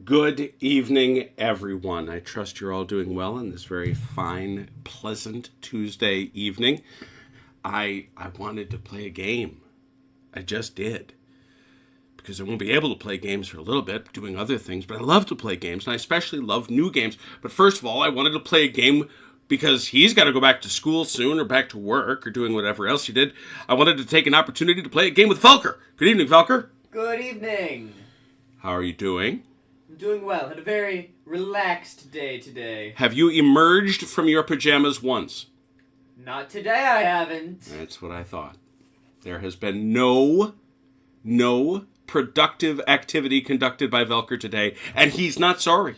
Good evening, everyone. I trust you're all doing well on this very fine, pleasant Tuesday evening. I wanted to play a game. I just did. Because I won't be able to play games for a little bit, doing other things, but I love to play games, and I especially love new games. But first of all, I wanted to play a game because he's got to go back to school soon, or back to work, or doing whatever else he did. I wanted to take an opportunity to play a game with Velker. Good evening, Velker. Good evening. How are you doing? I'm doing well. Had a very relaxed day today. Have you emerged from your pajamas once? Not today, I haven't. That's what I thought. There has been no productive activity conducted by Velker today, and he's not sorry.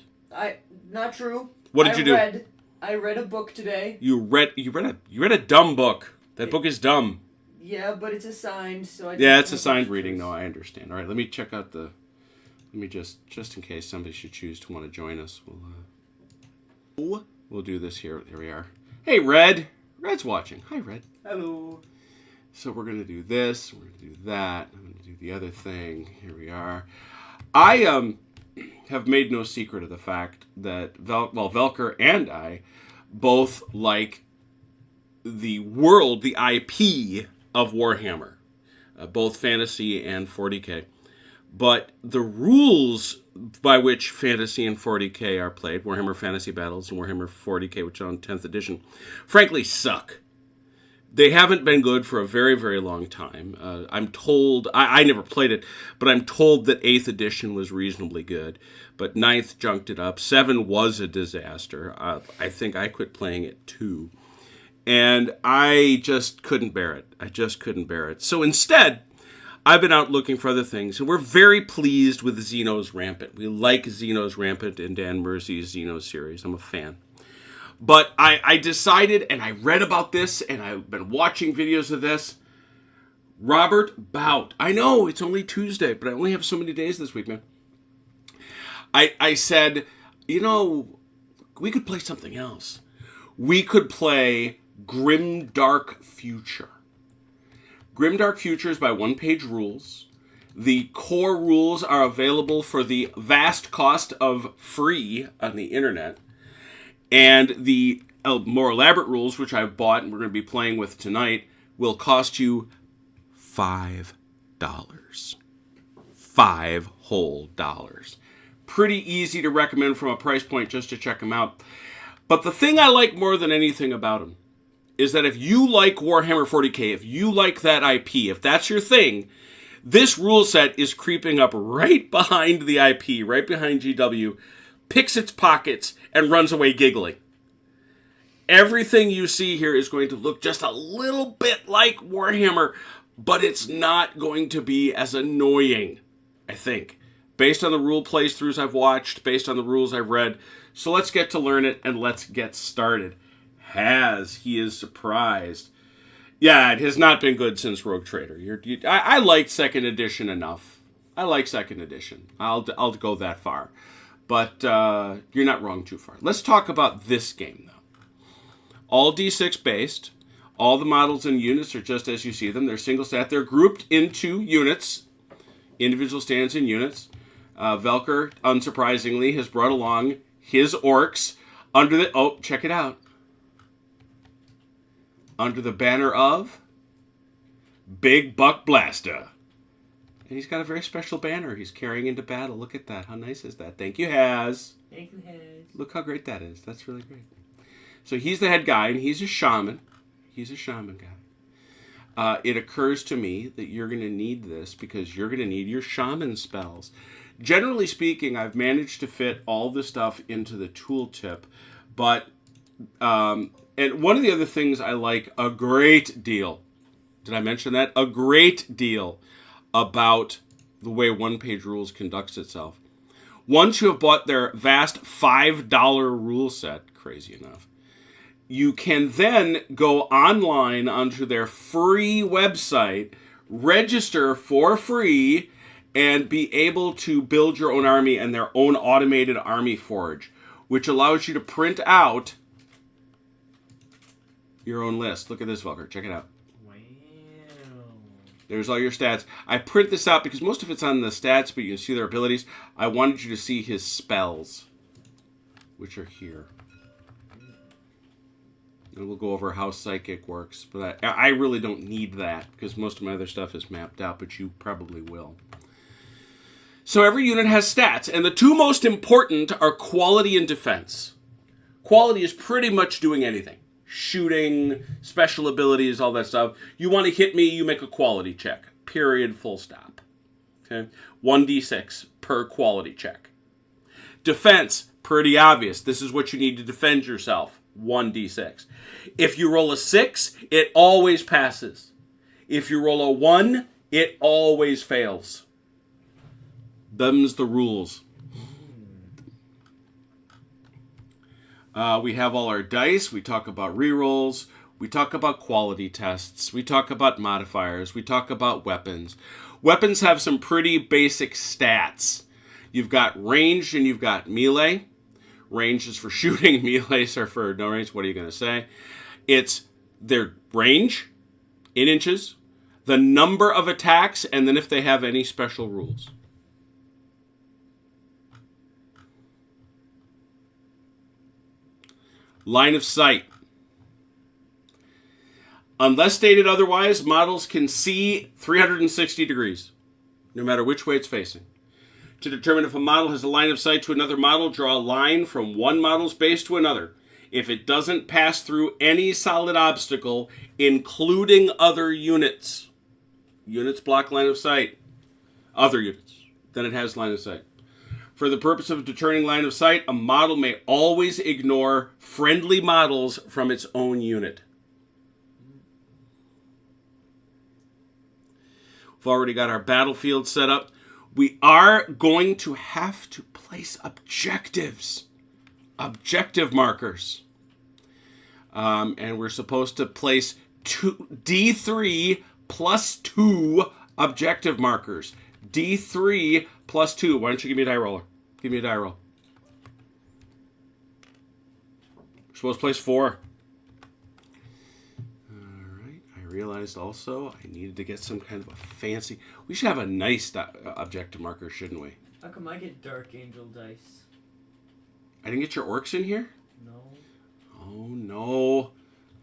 Not true. What did you do? I read a book today. You read a dumb book. That book is dumb. Yeah, but it's assigned, so I Yeah, it's assigned reading. No, I understand. All right, let me check out the. Let me just in case somebody should choose to want to join us, we'll do this here. Here we are. Hey, Red. Red's watching. Hi, Red. Hello. So we're going to do this. We're going to do that. I'm going to do the other thing. Here we are. I have made no secret of the fact that Velker and I both like the world, the IP of Warhammer, both fantasy and 40K. But the rules by which Fantasy and 40K are played, Warhammer Fantasy Battles and Warhammer 40K, which is on 10th edition, frankly suck. They haven't been good for a very, very long time. I'm told, I never played it, but I'm told that 8th edition was reasonably good. But 9th junked it up. 7 was a disaster. I think I quit playing it too. And I just couldn't bear it. So instead, I've been out looking for other things, and we're very pleased with Xenos Rampant. We like Xenos Rampant and Dan Murphy's Xenos series. I'm a fan. But I decided, and I read about this, and I've been watching videos of this. Robert Bout. I know, it's only Tuesday, but I only have so many days this week, man. I said, we could play something else. We could play Grimdark Future. Grimdark Future is by one-page rules. The core rules are available for the vast cost of free on the internet. And the more elaborate rules, which I've bought and we're going to be playing with tonight, will cost you $5. $5 whole. Pretty easy to recommend from a price point just to check them out. But the thing I like more than anything about them is that if you like Warhammer 40K, if you like that IP, if that's your thing, this rule set is creeping up right behind the IP, right behind GW, picks its pockets, and runs away giggling. Everything you see here is going to look just a little bit like Warhammer, but it's not going to be as annoying, I think, based on the rule playthroughs I've watched, based on the rules I've read. So let's get to learn it, and let's get started. He is surprised. Yeah, it has not been good since Rogue Trader. I liked 2nd edition enough. I like 2nd edition. I'll go that far. But you're not wrong too far. Let's talk about this game, though. All D6 based. All the models and units are just as you see them. They're single stat. They're grouped into units. Individual stands in units. Velker, unsurprisingly, has brought along his orcs under the... Oh, check it out. Under the banner of Big Buck Blaster. And he's got a very special banner he's carrying into battle. Look at that. How nice is that? Thank you, Haz. Thank you, Hez. Look how great that is. That's really great. So he's the head guy, and he's a shaman. He's a shaman guy. It occurs to me that you're going to need this because you're going to need your shaman spells. Generally speaking, I've managed to fit all the stuff into the tooltip, but... and one of the other things I like a great deal, did I mention that? A great deal about the way One Page Rules conducts itself. Once you have bought their vast $5 rule set, crazy enough, you can then go online onto their free website, register for free, and be able to build your own army and their own automated army forge, which allows you to print out your own list. Look at this, Velker. Check it out. Wow. There's all your stats. I print this out because most of it's on the stats, but you can see their abilities. I wanted you to see his spells, which are here. And we'll go over how Psychic works, but I really don't need that because most of my other stuff is mapped out, but you probably will. So every unit has stats, and the two most important are quality and defense. Quality is pretty much doing anything. Shooting, special abilities, all that stuff. You want to hit me, you make a quality check. Period, full stop. Okay? 1d6 per quality check. Defense, pretty obvious. This is what you need to defend yourself. 1d6. If you roll a 6, it always passes. If you roll a 1, it always fails. Them's the rules. We have all our dice. We talk about rerolls. We talk about quality tests. We talk about modifiers. We talk about weapons. Weapons have some pretty basic stats. You've got ranged and you've got melee. Range is for shooting. Melees are for no range. What are you going to say? It's their range in inches, the number of attacks, and then if they have any special rules. Line of sight. Unless stated otherwise, models can see 360 degrees, no matter which way it's facing. To determine if a model has a line of sight to another model, draw a line from one model's base to another. If it doesn't pass through any solid obstacle, including other units. Units block line of sight. Other units. Then it has line of sight. For the purpose of determining line of sight, a model may always ignore friendly models from its own unit. We've already got our battlefield set up. We are going to have to place objectives. Objective markers. And we're supposed to place D3 plus 2 objective markers. D3 plus 2. Why don't you give me a die roller? Give me a die roll. We're supposed to place 4. Alright. I realized also I needed to get some kind of a fancy... We should have a nice objective marker, shouldn't we? How come I get Dark Angel dice? I didn't get your orcs in here? No. Oh, no.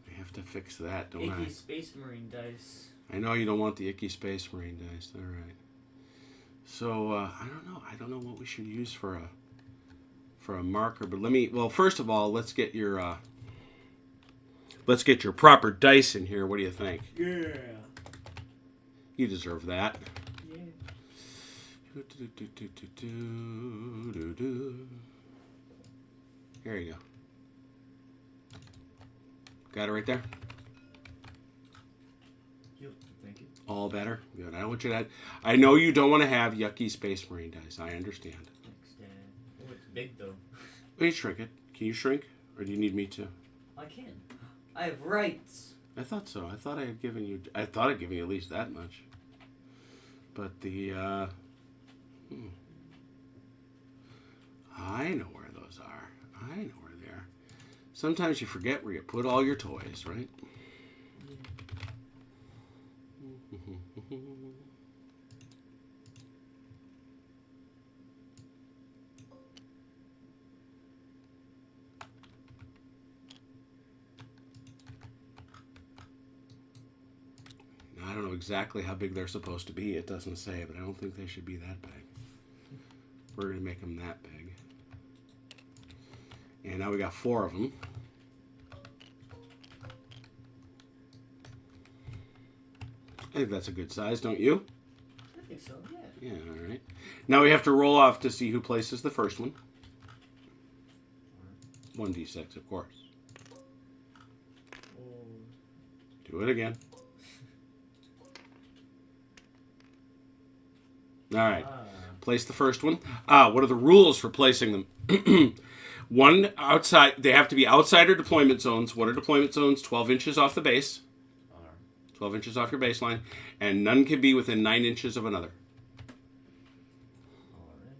I have to fix that, don't I? Icky Space Marine dice. I know you don't want the Icky Space Marine dice. All right. So, I don't know. I don't know what we should use for a marker. But well, first of all, let's get your proper dice in here. What do you think? Yeah. You deserve that. Yeah. Here you go. Got it right there? Yep, thank you. All better? Good. I don't want you to... I know you don't want to have yucky Space Marine dice. I understand. Thanks, Dad. Oh, it's big, though. Wait, shrink it. Can you shrink? Or do you need me to? I can. I have rights. I thought so. I thought I'd given you at least that much. But the... I know where those are. I know where they are. Sometimes you forget where you put all your toys, right? I don't know exactly how big they're supposed to be. It doesn't say, but I don't think they should be that big. We're going to make them that big. And now we got 4 of them. I think that's a good size, don't you? I think so, yeah. Yeah, all right. Now we have to roll off to see who places the first one. 1d6, of course. Do it again. All right. Place the first one. What are the rules for placing them? One outside. They have to be outside or deployment zones. What are deployment zones? 12 inches off the base. 12 inches off your baseline. And none can be within 9 inches of another. All right.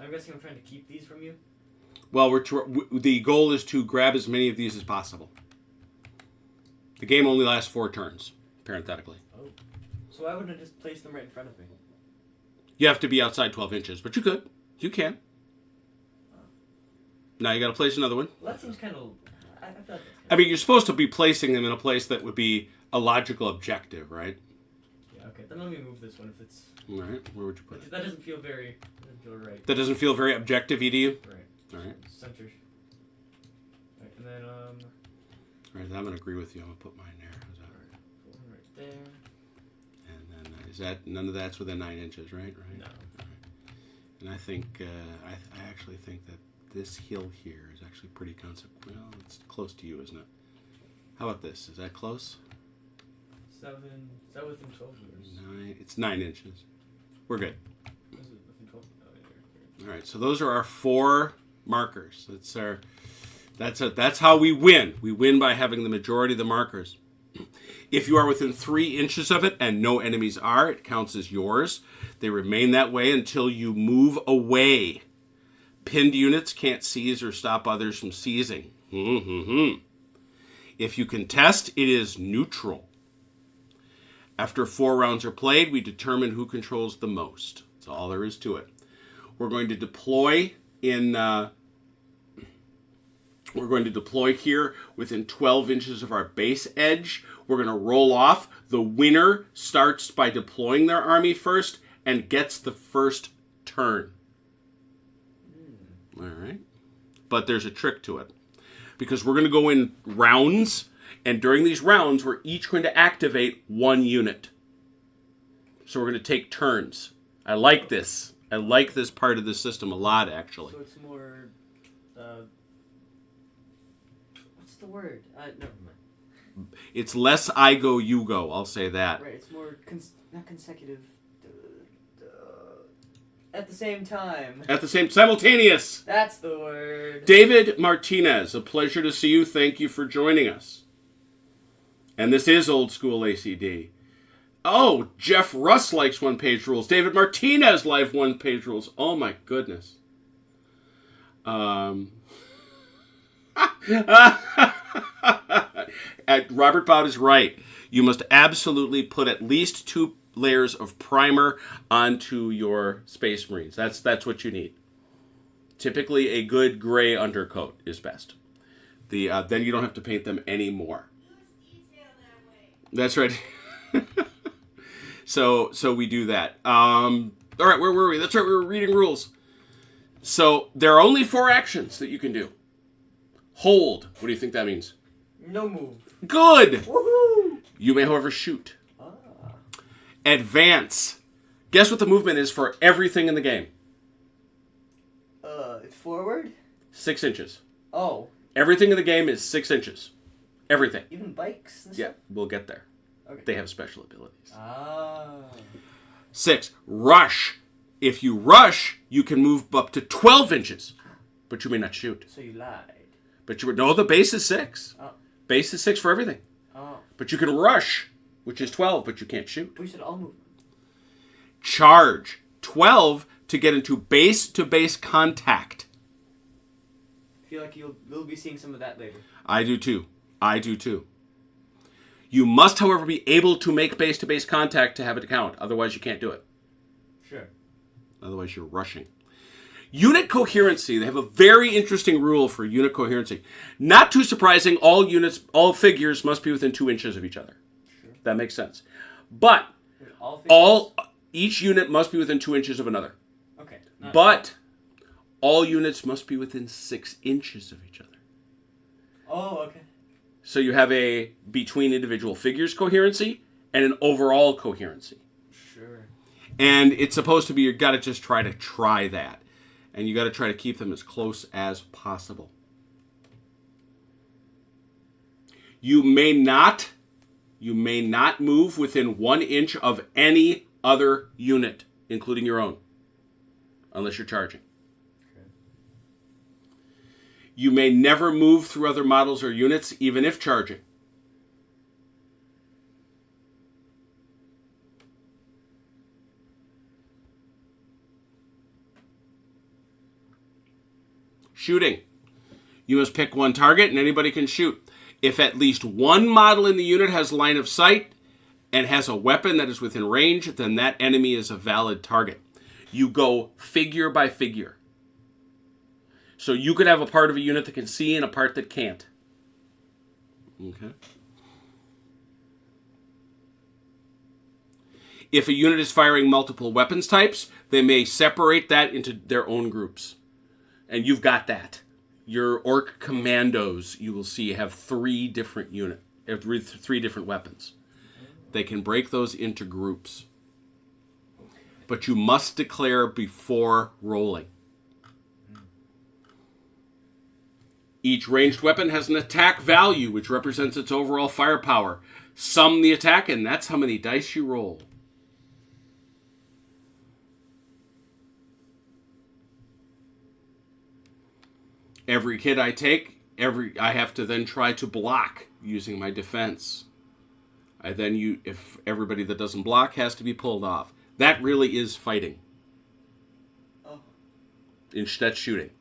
I'm guessing I'm trying to keep these from you? Well, the goal is to grab as many of these as possible. The game only lasts 4 turns, parenthetically. Oh. So why wouldn't I just place them right in front of me? You have to be outside 12 inches, but you could. You can. Now you got to place another one. Well, that seems kind of... I feel like I mean, you're supposed to be placing them in a place that would be a logical objective, right? Yeah, okay. Then let me move this one if it's... All right. Where would you put it? That doesn't feel very... doesn't feel right. That doesn't feel very objective-y to you? Right. All right. Center. Right, and then, All right, I'm going to agree with you. I'm going to put mine there. How's that? Alright, put one right there. And then, is that... None of that's within 9 inches, right? Right. No. All right. And I think... I actually think that this hill here is actually pretty consequential. Well, it's close to you, isn't it? How about this? Is that close? 7... Is that within 12 years? 9. It's 9 inches. We're good. Is it within 12? Oh, yeah, All right. So those are our 4 markers. That's how we win. We win by having the majority of the markers. If you are within 3 inches of it and no enemies are, it counts as yours. They remain that way until you move away. Pinned units can't seize or stop others from seizing. If you contest, it is neutral. After 4 rounds are played, we determine who controls the most. That's all there is to it. We're going to deploy here within 12 inches of our base edge. We're going to roll off. The winner starts by deploying their army first and gets the first turn. All right. But there's a trick to it. Because we're going to go in rounds, and during these rounds, we're each going to activate 1 unit. So we're going to take turns. I like this. I like this part of the system a lot, actually. So it's more... what's the word? Never mind. It's less I go, you go. I'll say that. Right, it's more... not consecutive... at the same time. Simultaneous. That's the word. David Martinez, a pleasure to see you. Thank you for joining us. And this is Old School ACD. Oh, Jeff Russ likes one-page rules. David Martinez likes one-page rules. Oh, my goodness. Robert Bout is right. You must absolutely put at least 2 layers of primer onto your Space Marines. That's what you need. Typically, a good gray undercoat is best. Then you don't have to paint them anymore. That's right. So we do that. All right, where were we? That's right, we were reading rules. So there are only 4 actions that you can do. Hold. What do you think that means? No move. Good. Woohoo! You may, however, shoot. Advance. Guess what the movement is for everything in the game? It's forward? 6 inches. Oh. Everything in the game is 6 inches. Everything. Even bikes and Yeah, stuff? we'll get there. Okay. They have special abilities. 6. Rush. If you rush, you can move up to 12 inches, but you may not shoot. So you lied. But the base is 6. Oh. Base is 6 for everything. Oh. But you can rush, which is 12, but you can't shoot. We said all movement. Charge. 12 to get into base-to-base contact. I feel like you'll be seeing some of that later. I do too. You must, however, be able to make base-to-base contact to have it count. Otherwise, you can't do it. Sure. Otherwise, you're rushing. Unit coherency. They have a very interesting rule for unit coherency. Not too surprising, all figures must be within 2 inches of each other. Sure. That makes sense. But each unit must be within 2 inches of another. Okay. But all units must be within 6 inches of each other. Oh, okay. So you have a between individual figures coherency and an overall coherency. Sure. And it's supposed to be, you've got to just try that. And you got to try to keep them as close as possible. You may not move within 1 inch of any other unit, including your own, unless you're charging. Okay. You may never move through other models or units, even if charging. Shooting. You must pick one target and anybody can shoot. If at least one model in the unit has line of sight and has a weapon that is within range, then that enemy is a valid target. You go figure by figure. So you could have a part of a unit that can see and a part that can't. Okay. If a unit is firing multiple weapons types, they may separate that into their own groups. And you've got that. Your orc commandos, you will see, have three different weapons. They can break those into groups. But you must declare before rolling. Each ranged weapon has an attack value, which represents its overall firepower. Sum the attack, and that's how many dice you roll. Every hit I take, I have to then try to block using my defense. If everybody that doesn't block has to be pulled off. That really is fighting. Oh. That's shooting.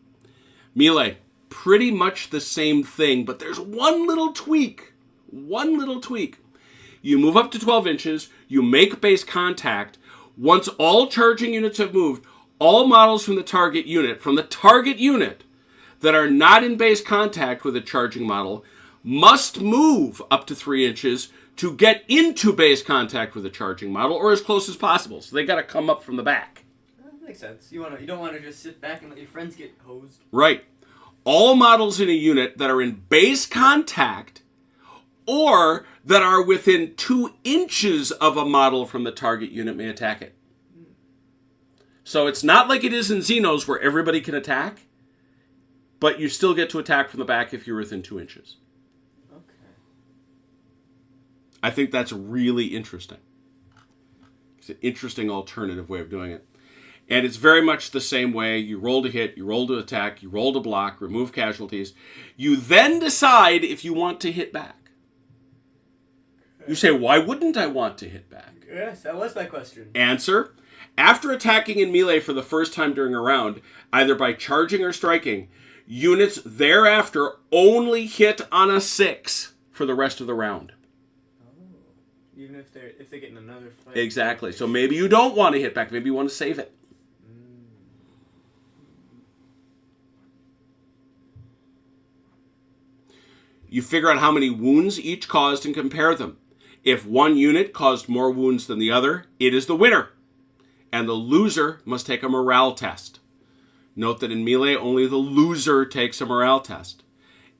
Melee, pretty much the same thing, but there's one little tweak. You move up to 12 inches, you make base contact. Once all charging units have moved, all models from the target unit that are not in base contact with a charging model must move up to 3 inches to get into base contact with a charging model, or as close as possible. So they got to come up from the back. That makes sense. You don't want to just sit back and let your friends get hosed. Right. All models in a unit that are in base contact or that are within 2 inches of a model from the target unit may attack it. So it's not like it is in Xenos where everybody can attack, but you still get to attack from the back if you're within 2 inches. Okay. I think that's really interesting. It's an interesting alternative way of doing it. And it's very much the same way. You roll to hit, you roll to attack, you roll to block, remove casualties. You then decide if you want to hit back. You say, why wouldn't I want to hit back? Yes, that was my question. Answer: after attacking in melee for the first time during a round, either by charging or striking, units thereafter only hit on a 6 for the rest of the round. Oh, even if they get in another fight. Exactly. So maybe you don't want to hit back. Maybe you want to save it. You figure out how many wounds each caused and compare them. If one unit caused more wounds than the other, it is the winner. And the loser must take a morale test. Note that in melee, only the loser takes a morale test.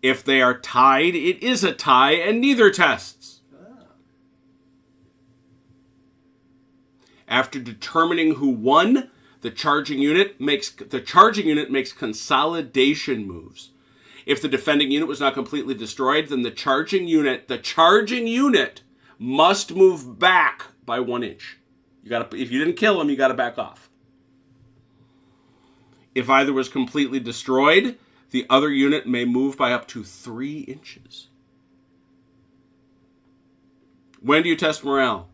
If they are tied, it is a tie and neither tests. After determining who won, the charging unit makes consolidation moves. If the defending unit was not completely destroyed, then the charging unit must move back by 1 inch. If you didn't kill him, you got to back off. If either was completely destroyed, the other unit may move by up to 3 inches. When do you test morale?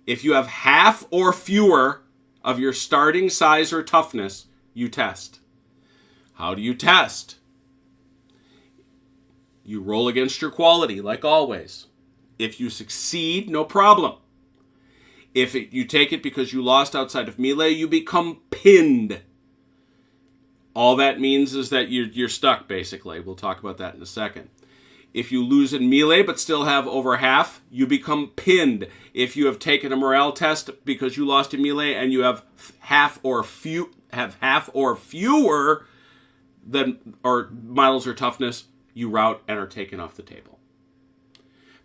If you have half or fewer of your starting size or toughness, you test. How do you test? You roll against your quality, like always. If you succeed, no problem. If you take it because you lost outside of melee, you become pinned. All that means is that you're stuck, basically. We'll talk about that in a second. If you lose in melee but still have over half, you become pinned. If you have taken a morale test because you lost in melee and you have half or fewer or models or toughness, you rout and are taken off the table.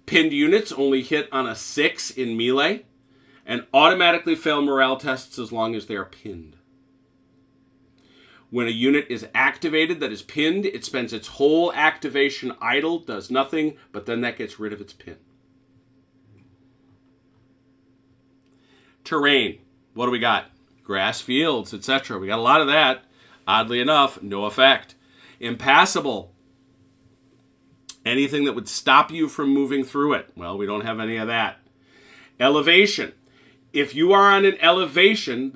Pinned units only hit on a 6 in melee and automatically fail morale tests as long as they are pinned. When a unit is activated that is pinned, it spends its whole activation idle, does nothing, but then that gets rid of its pin. Terrain. What do we got? Grass fields, etc. We got a lot of that. Oddly enough, no effect. Impassable. Anything that would stop you from moving through it. Well, we don't have any of that. Elevation. If you are on an elevation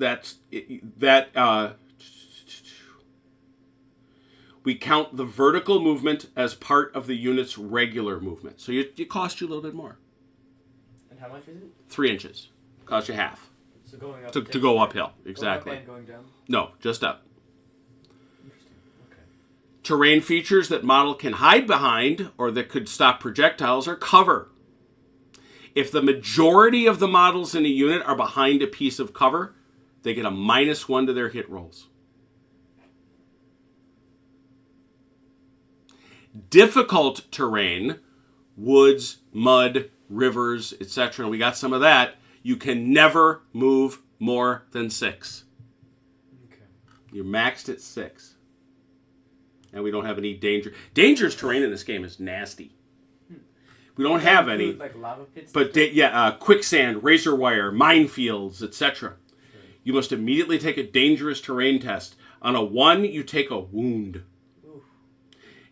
we count the vertical movement as part of the unit's regular movement. So it costs you a little bit more. And how much is it? 3 inches. Costs you half. So going up To go uphill. Exactly. Going up and going down? No, just up. Interesting. Okay. Terrain features that model can hide behind or that could stop projectiles are cover. If the majority of the models in a unit are behind a piece of cover, they get a -1 to their hit rolls. Difficult terrain, woods, mud, rivers, etc., and we got some of that, you can never move more than 6. Okay. You're maxed at 6. And we don't have any danger. Dangerous terrain in this game is nasty. We don't have any. Like lava pits? But quicksand, razor wire, minefields, etc. Sure. You must immediately take a dangerous terrain test. On a 1, you take a wound. Oof.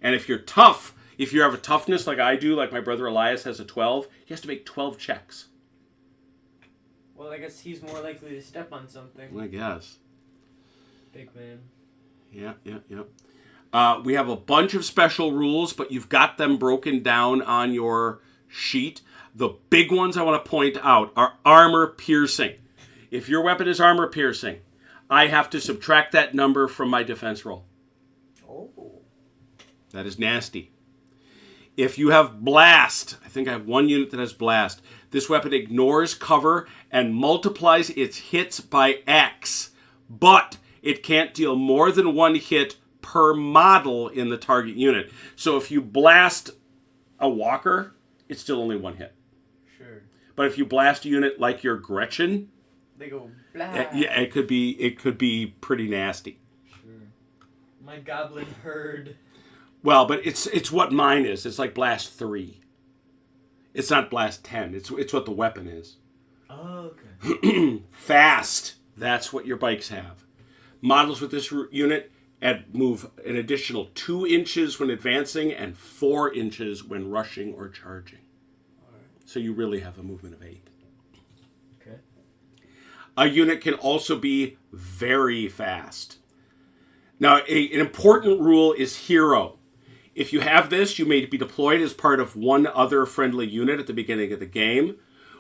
And if you're tough, if you have a toughness like I do, like my brother Elias has a 12, he has to make 12 checks. Well, I guess he's more likely to step on something. I guess. Big man. Yeah. We have a bunch of special rules, but you've got them broken down on your sheet. The big ones I want to point out are armor piercing. If your weapon is armor piercing, I have to subtract that number from my defense roll. Oh. That is nasty. If you have blast, I think I have 1 unit that has blast. This weapon ignores cover and multiplies its hits by X, but it can't deal more than 1 hit per model in the target unit. So if you blast a walker, it's still only 1 hit. Sure. But if you blast a unit like your Gretchen, they go blah. Yeah, it could be pretty nasty. Sure. My goblin herd. Well, but it's what mine is. It's like blast 3. It's not blast 10. It's what the weapon is. Oh, okay. Fast. That's what your bikes have. Models with this unit move an additional 2 inches when advancing and 4 inches when rushing or charging. All right. So you really have a movement of 8. Okay. A unit can also be very fast. Now, an important rule is hero. If you have this, you may be deployed as part of one other friendly unit at the beginning of the game.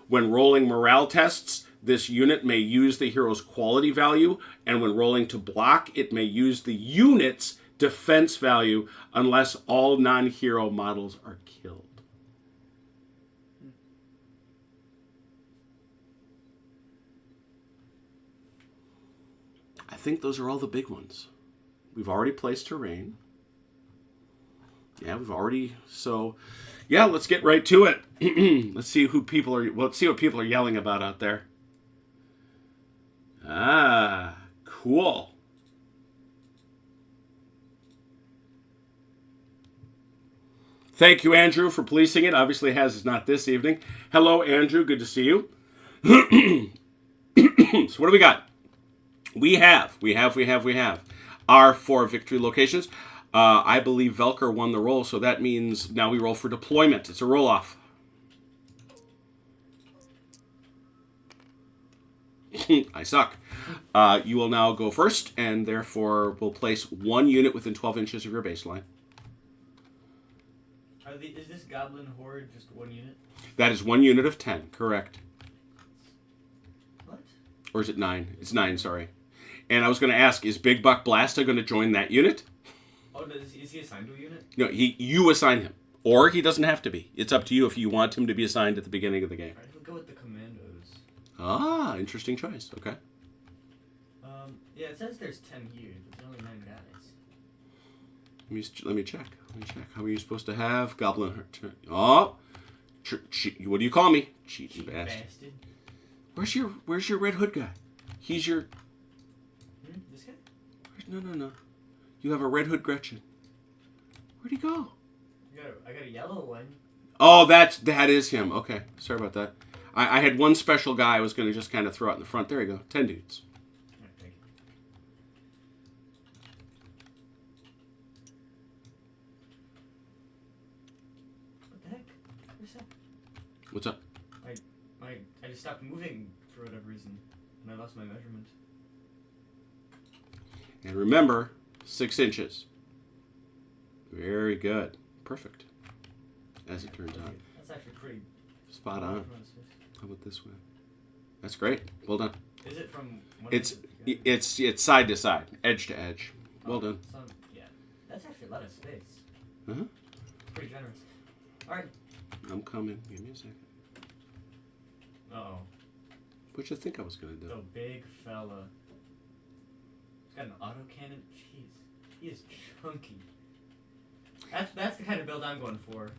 When rolling morale tests, this unit may use the hero's quality value, and when rolling to block, it may use the unit's defense value unless all non-hero models are killed. I think those are all the big ones. We've already placed terrain. Yeah, let's get right to it. Let's see what people are yelling about out there. Ah, cool. Thank you, Andrew, for policing it. Obviously, Haz is not this evening. Hello, Andrew. Good to see you. So what do we got? We have our 4 victory locations. I believe Velker won the roll, so that means now we roll for deployment. It's a roll-off. I suck. You will now go first, and therefore will place 1 unit within 12 inches of your baseline. Is this goblin horde just 1 unit? That is 1 unit of 10, correct. What? Or is it 9? It's 9, sorry. And I was going to ask, is Big Buck Blasta going to join that unit? Oh, is he assigned to a unit? No, you assign him. Or he doesn't have to be. It's up to you if you want him to be assigned at the beginning of the game. Alright, we'll go with the commandos. Ah, interesting choice. Okay. Yeah, it says there's 10 here, but there's only 9 guys. Let me check. How are you supposed to have Goblin? Oh, what do you call me? Cheating bastard. Where's your Red Hood guy? He's your. This guy? No. You have a Red Hood Gretchen. Where'd he go? I got a yellow one. Oh, that is him. Okay, sorry about that. I had one special guy I was going to just kind of throw out in the front. There you go. 10 dudes. All right, thank you. What the heck? Where's that? What's up? I just stopped moving for whatever reason, and I lost my measurement. And remember, 6 inches. Very good. Perfect. As it turns out. That's actually pretty spot on. How about this way? That's great. Well done. Is it from one It's side to side, edge to edge. Well done. Yeah. That's actually a lot of space. Uh-huh. It's pretty generous. Alright. I'm coming. Give me a second. Uh-oh. What you think I was going to do? The big fella. He's got an autocannon. Jeez. He is chunky. That's the kind of build I'm going for.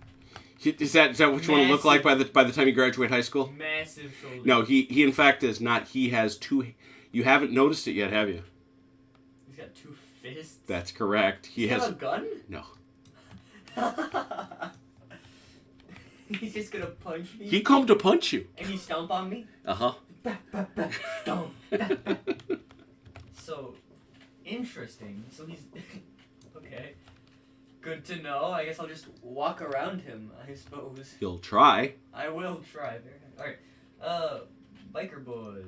Is that what you want to look like by the time you graduate high school? Massive shoulders. No, he in fact is not. He has two. You haven't noticed it yet, have you? He's got 2 fists. That's correct. He has a gun? No. He's just gonna punch me. He come to punch you. And he stomp on me. Uh-huh. Stomp. So interesting. So he's okay. Good to know. I guess I'll just walk around him, I suppose. You'll try. I will try. Alright. Biker boys.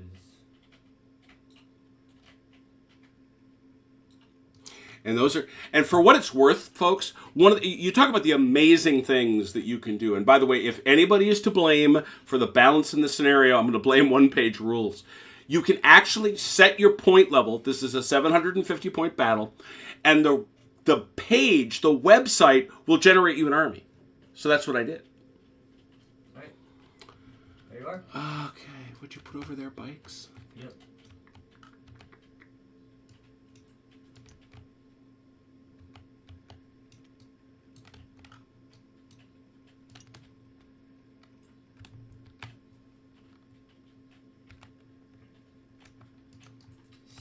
And those are, and for what it's worth, folks, you talk about the amazing things that you can do. And by the way, if anybody is to blame for the balance in the scenario, I'm going to blame one-page rules. You can actually set your point level. This is a 750 point battle, and the page, the website, will generate you an army. So that's what I did. All right. There you are. Okay. What'd you put over there? Bikes? Yep.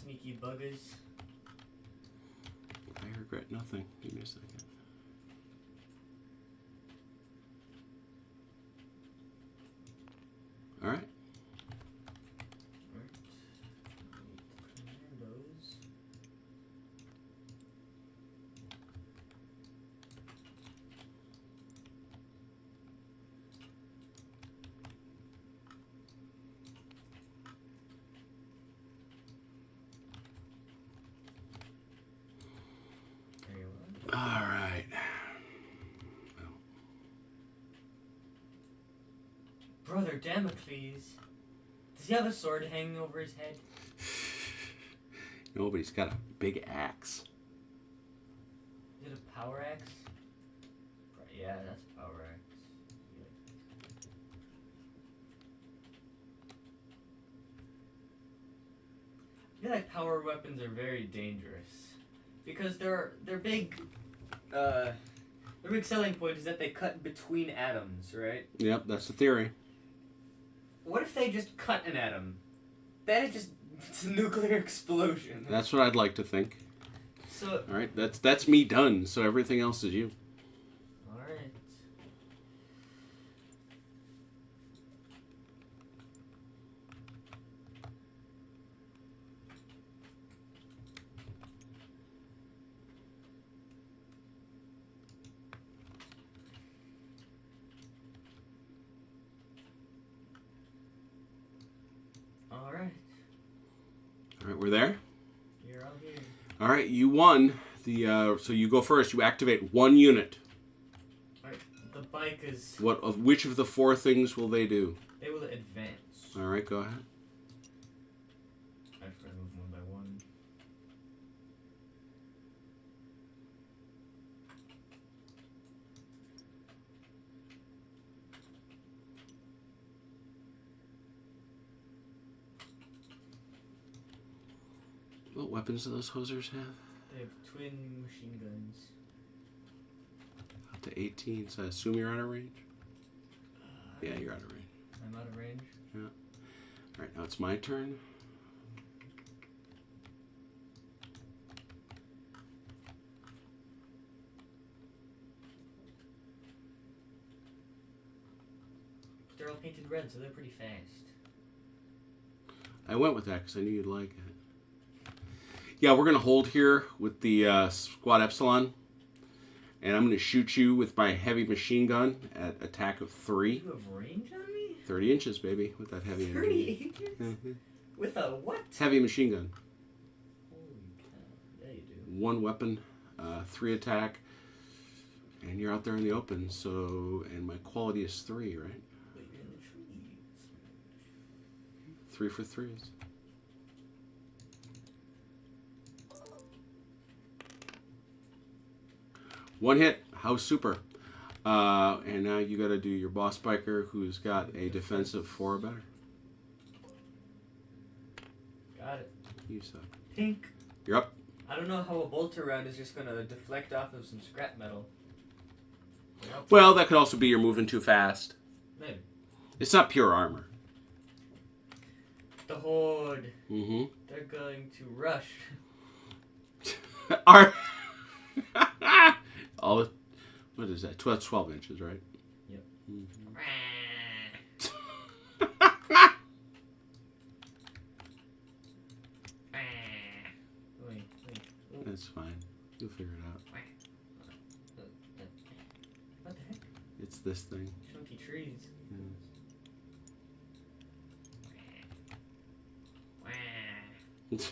Sneaky buggers. I regret nothing. Give me a second. All right. Commandos. There you are. All right. Brother Damocles. Does he have a sword hanging over his head? No, but he's got a big axe. Is it a power axe? Yeah, that's a power axe. Yeah. I feel like power weapons are very dangerous because their big selling point is that they cut between atoms, right? Yep, that's the theory. What if they just cut an atom? That is just it's a nuclear explosion. That's what I'd like to think. So all right, that's me done. So everything else is you. all right. All right. All right, we're there. You're out here. All right, you won. So you go first. You activate one unit. All right. The bike is. Which of the 4 things will they do? They will advance. All right, go ahead. I have to move one by one. What weapons do those hosers have? They have twin machine guns. Up to 18, so I assume you're out of range? Yeah, you're out of range. I'm out of range. Yeah. All right, now it's my turn. But they're all painted red, so they're pretty fast. I went with that because I knew you'd like it. Yeah, we're going to hold here with the Squad Epsilon. And I'm going to shoot you with my heavy machine gun at attack of 3. You have range on me? 30 inches, baby, with that heavy 30 inches? With a what? Heavy machine gun. Holy cow. Yeah, you do. 1 weapon, 3 attack. And you're out there in the open, so... And my quality is 3, right? But you're in the trees. 3 for 3s. One hit. How super. And now you got to do your boss biker, who's got a defensive 4 or better. Got it. You suck. Pink. You're up. I don't know how a bolter round is just gonna deflect off of some scrap metal. Well, that could also be you're moving too fast. Maybe. It's not pure armor. The Horde. Mm-hmm. They're going to rush. All, what is that? 12 inches, right? Yep. Mm-hmm. That's fine. You'll figure it out. What the heck? It's this thing. Chunky trees. Yes.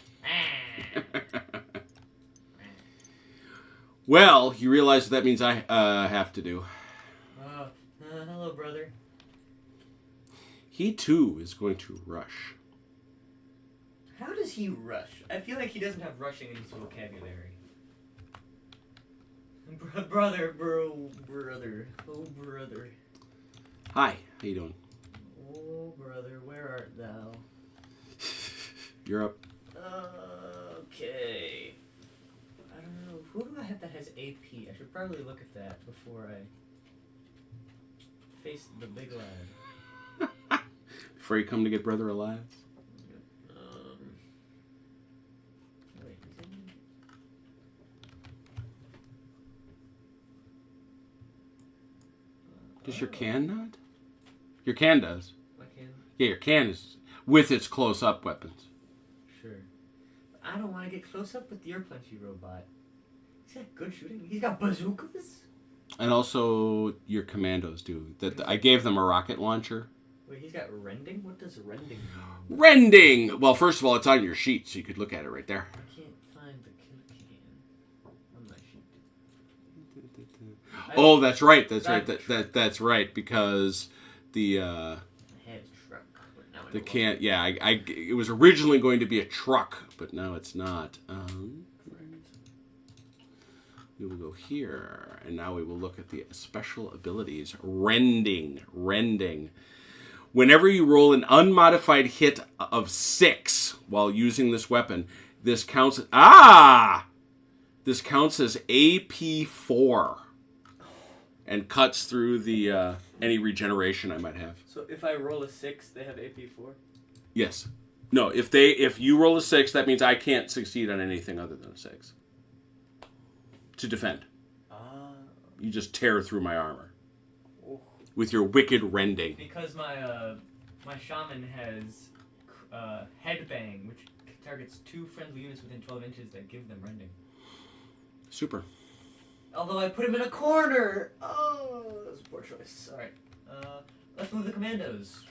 Well, you realize that means I have to do. Hello, brother. He, too, is going to rush. How does he rush? I feel like he doesn't have rushing in his vocabulary. Brother. Oh, brother. Hi, how you doing? Oh, brother, where art thou? You're up. Okay. I don't know. Who do I have that has AP? I should probably look at that before I face the big lad. Before you come to get brother alive? Wait, is it? Does your can not? Your can does. My can? Yeah, your can is with its close-up weapons. Sure. But I don't want to get close up with your punchy robot. He's got good shooting. He's got bazookas. And also your commandos do. I gave them a rocket launcher. Wait, he's got rending? What does rending mean? Rending! Well, first of all, it's on your sheet, so you could look at it right there. I can't find the kill can on my sheet. Oh, that's right. That's right, because the I had a truck, but now I the know can. Yeah, it was originally going to be a truck, but now it's not. We will go here, and now we will look at the special abilities. Rending. Whenever you roll an unmodified hit of 6 while using this weapon, this counts. This counts as AP4, and cuts through the any regeneration I might have. So if I roll a 6, they have AP4? Yes. No. If you roll a 6, that means I can't succeed on anything other than a 6. To defend. You just tear through my armor. Oh. With your wicked rending. Because my shaman has headbang, which targets 2 friendly units within 12 inches that give them rending. Super. Although I put him in a corner! Oh, that was a poor choice. Alright. Let's move the commandos.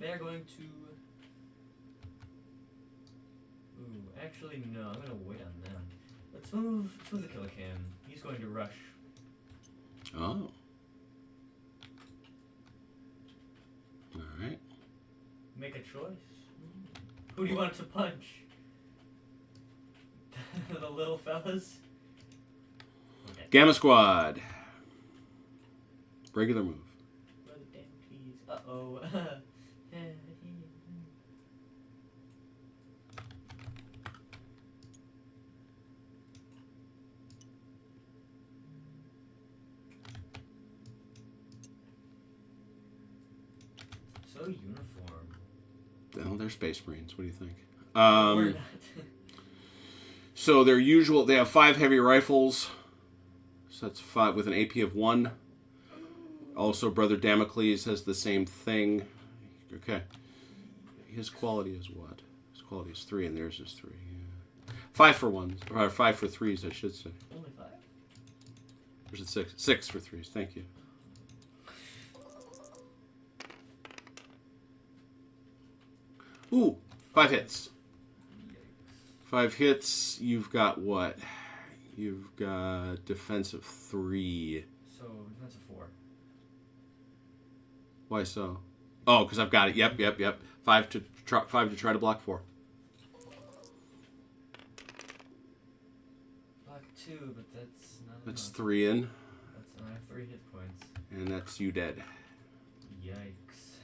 They are going to... Ooh, actually, no. I'm going to wait on them. Let's move the killer cam. He's going to rush. Oh. Alright. Make a choice. Who do you want to punch? The little fellas? Okay. Gamma Squad. Regular move. Brother, damn, please. Uh-oh. So uniform. Oh, they're Space Marines. What do you think? We're not. So they have 5 heavy rifles. So that's 5 with an AP of 1. Also, Brother Damocles has the same thing. Okay. His quality is what? His quality is 3 and theirs is 3. Yeah. 5 for 1s. Or 5 for 3s, I should say. Only 5? Or is it 6? 6 for 3s. Thank you. Ooh, 5 hits. 5 hits. You've got what? You've got defensive 3. So defense of 4. Why so? Oh, because I've got it. Yep. 5 to try to block 4. Block 2, but that's not That's enough. 3 in. I have 3 hit points. And that's you dead. Yikes.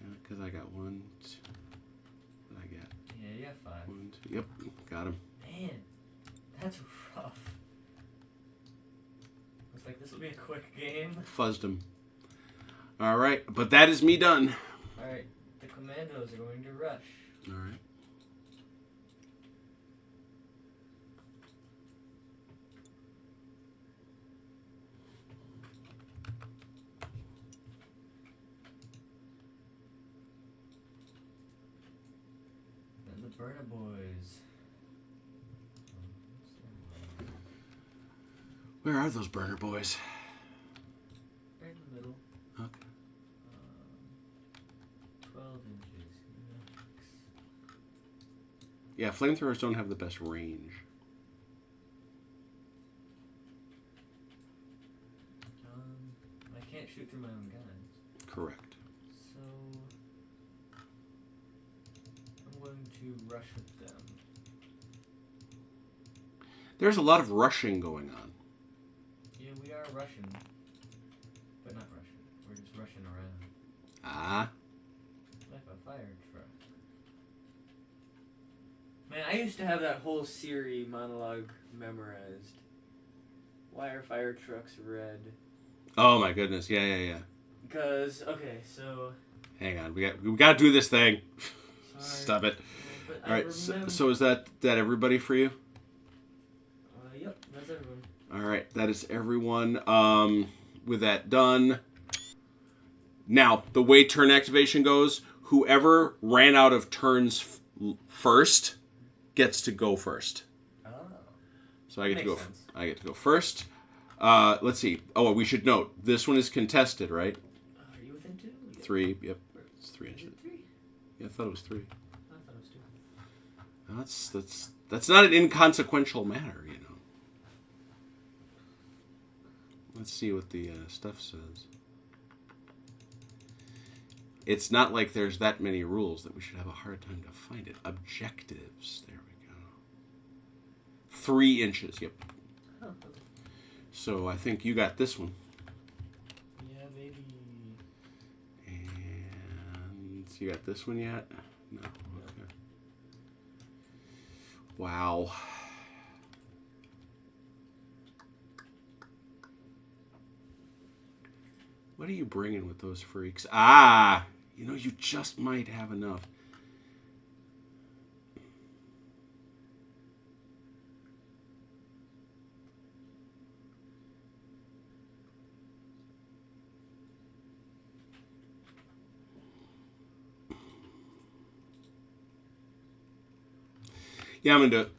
Yeah, because I got 1, 2. What did I get? Yeah, you got 5. 1, 2. Yep, got him. Man, that's rough. Looks like this will be a quick game. Fuzzed him. All right, but that is me done. Alright, the commandos are going to rush. All right. Then the Burner Boys. Where are those burner boys? Right in the middle. Okay. 12 inches. Yeah, flamethrowers don't have the best range. I can't shoot through my own guns. Correct. So I'm going to rush with them. There's a lot of rushing going on. Yeah, we are Russian. But not Russian. We're just rushing around. Ah. Like a fire truck. Man, I used to have that whole Siri monologue memorized. Why are fire trucks red? Oh my goodness. Yeah. Because, okay, so... Hang on. We got to do this thing. Sorry. Stop it. But All right. So is that everybody for you? Yep, that's everyone. All right. That is everyone. With that done. Now, the way turn activation goes, whoever ran out of turns first gets to go first. Oh. So I get Makes to go. sense. I get to go first. Let's see. Oh, we should note this one is contested, right? Are you within 2? Yeah. 3. Yep, it's 3 Is inches. it 3? Yeah, I thought it was 3. I thought it was 2. No, that's not an inconsequential matter, you know. Let's see what the stuff says. It's not like there's that many rules that we should have a hard time to find it. Objectives. There we go. 3 inches. Yep. Oh, okay. So I think you got this one. Yeah, maybe. And you got this one yet? No. Okay. Wow. What are you bringing with those freaks? Ah! You know, you just might have enough. Yeah, I'm going to do it.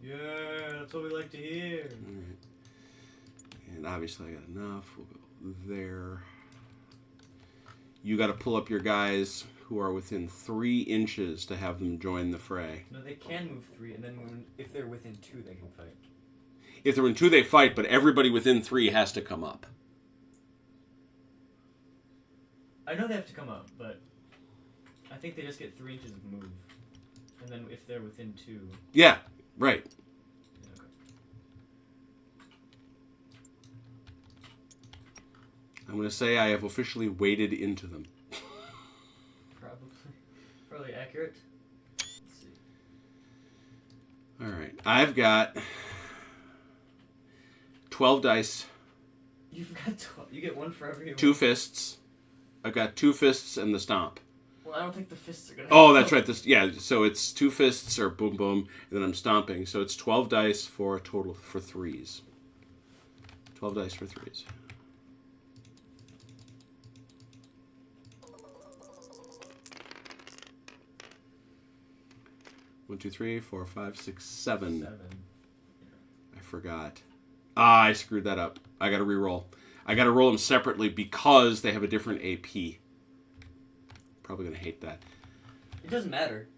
Yeah, that's what we like to hear. All right. And obviously I got enough. We'll go there. You got to pull up your guys who are within 3 inches to have them join the fray. No, they can move 3, and then if they're within 2, they can fight. If they're in 2, they fight, but everybody within 3 has to come up. I know they have to come up, but I think they just get 3 inches of move. And then if they're within 2... Yeah, right. Okay. I'm going to say I have officially waded into them. Probably accurate. Let's see. All right. I've got 12 dice. You've got 12. You get 1 for every 2 fists. I've got 2 fists and the stomp. Well, I don't think the fists are going to Oh, that's right. So it's 2 fists or boom, boom, and then I'm stomping. So it's 12 dice for a total for 3s. 12 dice for 3s. One, two, three, 4, 5, 6, 7. 7. I forgot. I screwed that up. I got to re-roll. I got to roll them separately because they have a different AP. Probably gonna hate that. It doesn't matter.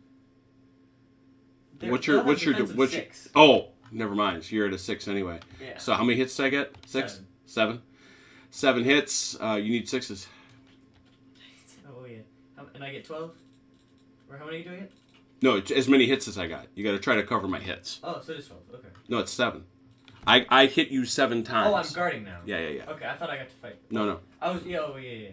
What's your 6. Oh, never mind. So you're at a 6 anyway. Yeah. So how many hits did I get? 6? 7. 7. 7 hits. You need 6s. Oh yeah. And I get 12? Or how many do I get? No, it's as many hits as I got. You got to try to cover my hits. Oh, so it's 12. Okay. No, it's 7. I hit you 7 times. Oh, I'm guarding now. Yeah. Okay, I thought I got to fight. No. I was. Yeah. Oh yeah.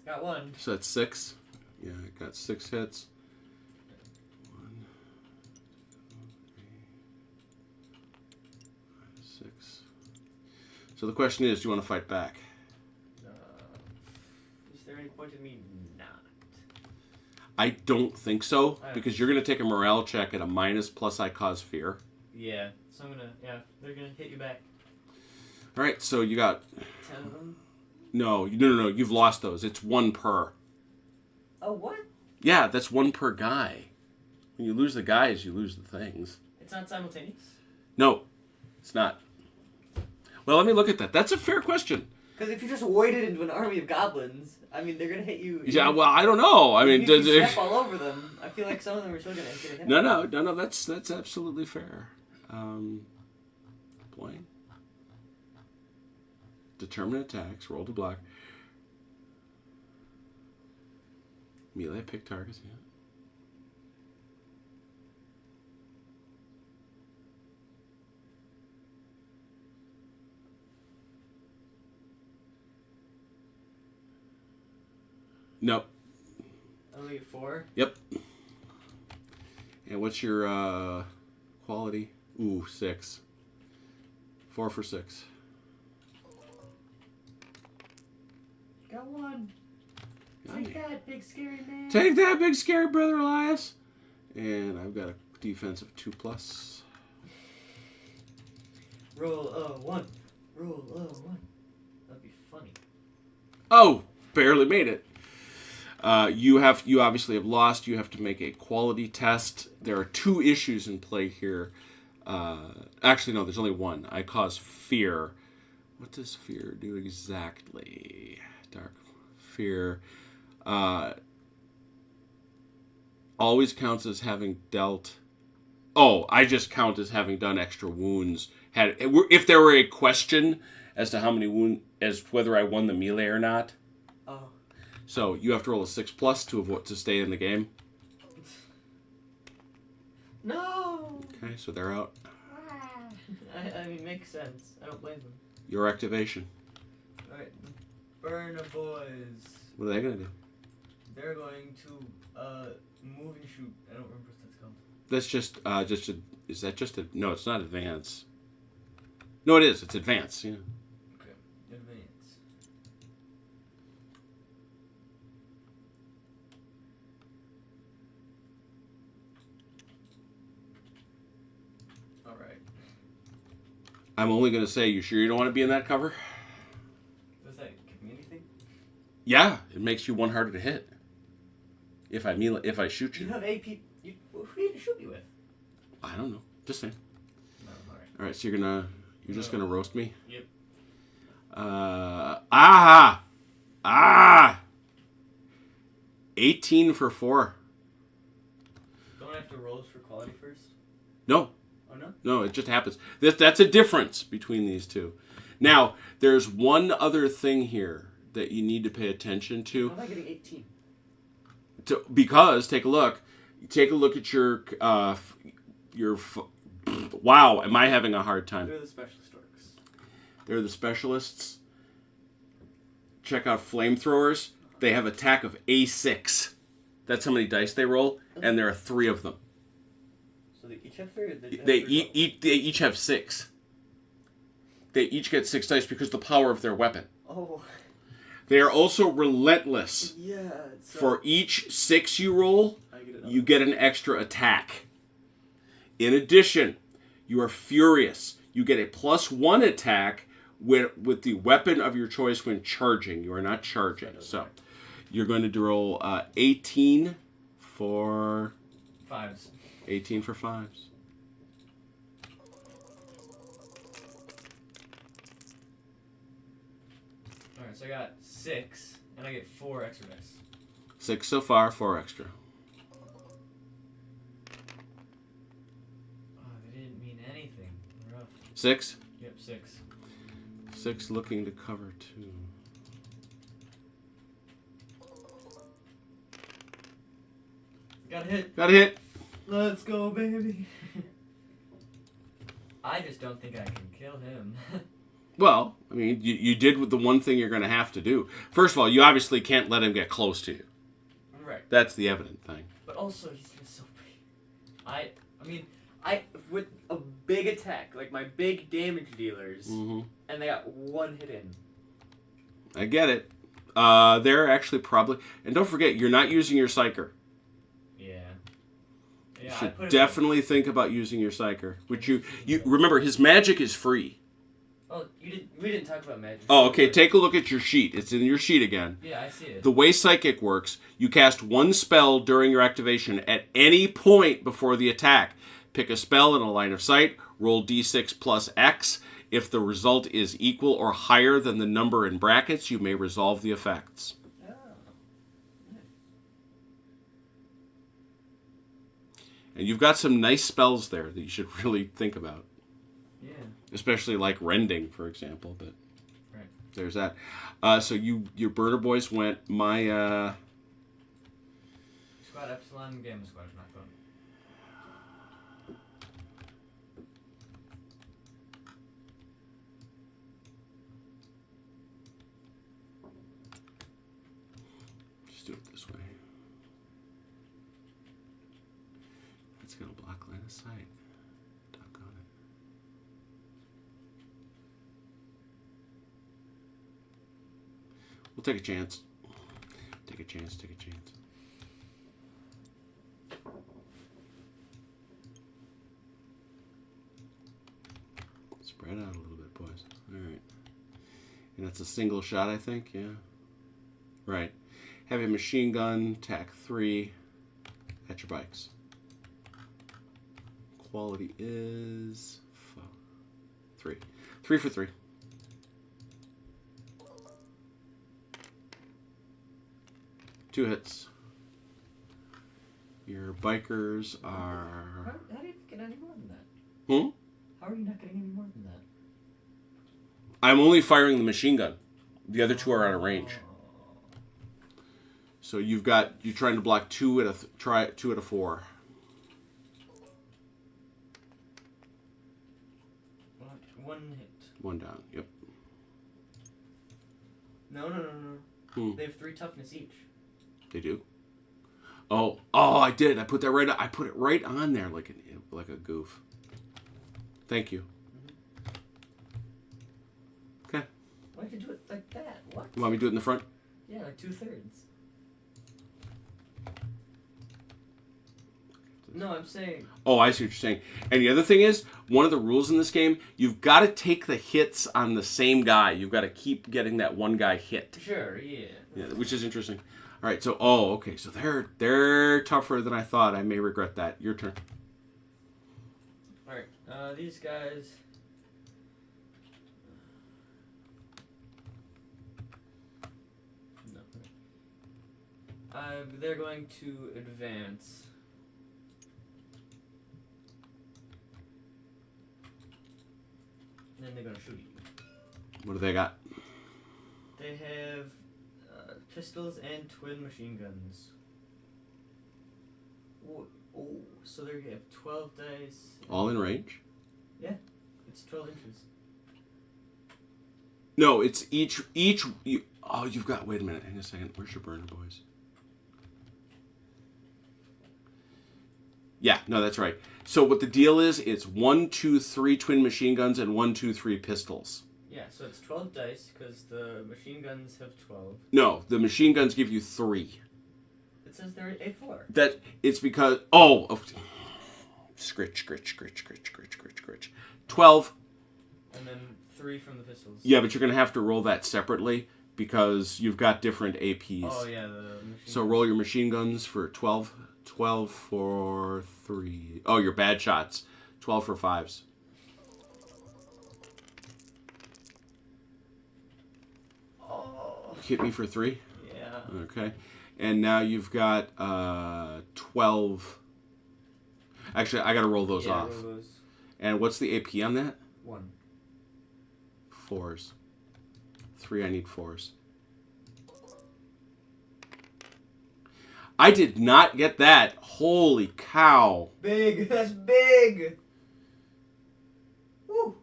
Got 1. So that's 6. Yeah, I got 6 hits. 1, 2, 3, 5, 6. So the question is, do you want to fight back? Is there any point in me not? I don't think so, because you're going to take a morale check at a minus plus I cause fear. Yeah, so I'm gonna. Yeah, they're gonna hit you back. All right, so you got 10 of them. no. You've lost those. It's 1 per. Oh, what? Yeah, that's 1 per guy. When you lose the guys, you lose the things. It's not simultaneous? No, it's not. Well, let me look at that. That's a fair question. Because if you just waded into an army of goblins, I mean, they're gonna hit you. Yeah, well, I don't know. I mean, if you step all over them, I feel like some of them are still gonna hit. No. That's absolutely fair. Playing. Determine attacks. Roll to block. Melee pick targets. Yeah. Nope. Only 4? Yep. And what's your quality? Ooh, 6. 4 for 6. Got 1. Take that, big scary man. Take that, big scary brother Elias. And I've got a defense of 2+. Roll a 1. Roll a 1. That'd be funny. Oh, barely made it. You obviously have lost. You have to make a quality test. There are 2 issues in play here. Actually, no, there's only 1. I cause fear. What does fear do exactly? Dark fear. Always counts as having dealt. Oh, I just count as having done extra wounds. If there were a question as to how many wounds, as whether I won the melee or not. Oh. So you have to roll a 6+ to stay in the game. No. Okay, so they're out. I mean, makes sense. I don't blame them. Your activation. All right, burn a boys. What are they gonna do? They're going to move and shoot. I don't remember what that's called. That's is that just a? No, it's not advance. No, it is. It's advance. Yeah. Okay, advance. All right. I'm only gonna say, you sure you don't want to be in that cover? Does that give me anything? Yeah, it makes you 1 harder to hit. If I shoot you. You have AP. Who do you shoot me with? I don't know. Just saying. No, all right. All right, so you're just gonna roast me. Yep. 18 for 4. Don't I have to roll for quality first? No. Oh no. No, it just happens. That's a difference between these two. Now, there's one other thing here that you need to pay attention to. How am I getting 18? Because take a look at your wow, am I having a hard time? They're the specialist orcs. They're the specialists. Check out flamethrowers. They have attack of A6. That's how many dice they roll, and there are 3 of them. So they each have 3? Or They each have 6. They each get 6 dice because of the power of their weapon. Oh. They are also relentless. Yeah. For each 6 you roll, you get an extra attack. In addition, you are furious. You get a +1 attack with the weapon of your choice when charging. You are not charging. So you're going to roll 18 for 5s. 18 for 5s. Alright, so I got 6, and I get 4 extra dice. 6 so far, 4 extra. Oh, they didn't mean 6? Yep, 6. 6 looking to cover 2. Got hit. Got a hit. Let's go, baby. I just don't think I can kill him. Well, I mean, you did the one thing you're going to have to do. First of all, you obviously can't let him get close to you. Right. That's the evident thing. But also, he's just so big. I mean, with a big attack, like my big damage dealers, and they got one hit in. I get it. They're actually probably... And don't forget, you're not using your Psyker. Yeah. You should definitely think about using your Psyker. Which you remember, his magic is free. Oh, we didn't talk about magic. Oh, okay. Take a look at your sheet. It's in your sheet again. Yeah, I see it. The way Psychic works, you cast one spell during your activation at any point before the attack. Pick a spell in a line of sight, roll d6 plus X. If the result is equal or higher than the number in brackets, you may resolve the effects. Oh. Nice. And you've got some nice spells there that you should really think about. Yeah. Especially like Rending, for example. But right. There's that. So your Burner Boys went. My Squad Epsilon, Gamma Squad is not going. Just do it this way. That's gonna block line of sight. Doggone it. We'll take a chance. Take a chance. Take a chance. Spread out a little bit, boys. All right. And that's a single shot, I think. Yeah. Right. Heavy machine gun, TAC 3. At your bikes. Quality is 3. 3 for 3. Two hits. Your bikers are... How do you get any more than that? Hmm? How are you not getting any more than that? I'm only firing the machine gun. The other two are out of range. So you're trying to block 2 at a 2 at a 4. One hit. 1 down. Yep. No. They have 3 toughness each. They do. Oh, I did. I put it right on there like a goof. Thank you. Okay. Why'd you do it like that? What? You want me to do it in the front? Yeah, like 2/3. No, I'm saying... Oh, I see what you're saying. And the other thing is, one of the rules in this game, you've got to take the hits on the same guy. You've got to keep getting that one guy hit. Sure, yeah. Yeah, which is interesting. All right, so, okay, so they're tougher than I thought. I may regret that. Your turn. All right, these guys... No. They're going to advance. And then they're going to shoot you. What do they got? They have pistols and twin machine guns. Oh, so they have 12 dice. All in range? Yeah, it's 12 inches. No, it's each you've got, wait a minute, hang on a second. Where's your Burner Boys? Yeah, no, that's right. So what the deal is, it's 1, 2, 3 twin machine guns and 1, 2, 3 pistols. Yeah, so it's 12 dice because the machine guns have 12. No, the machine guns give you 3. It says they're A4. That it's because scritch. 12. And then 3 from the pistols. Yeah, but you're gonna have to roll that separately because you've got different APs. Oh yeah, the machine So guns. roll your machine guns for 12. 12 for 3. Oh, your bad shots. 12 for 5s. Oh. Hit me for 3. Yeah. Okay. And now you've got 12. Actually, I got to roll those off. Roll those. And what's the AP on that? 1. 4s. 3, I need 4s. I did not get that. Holy cow. Big. That's big. Woo.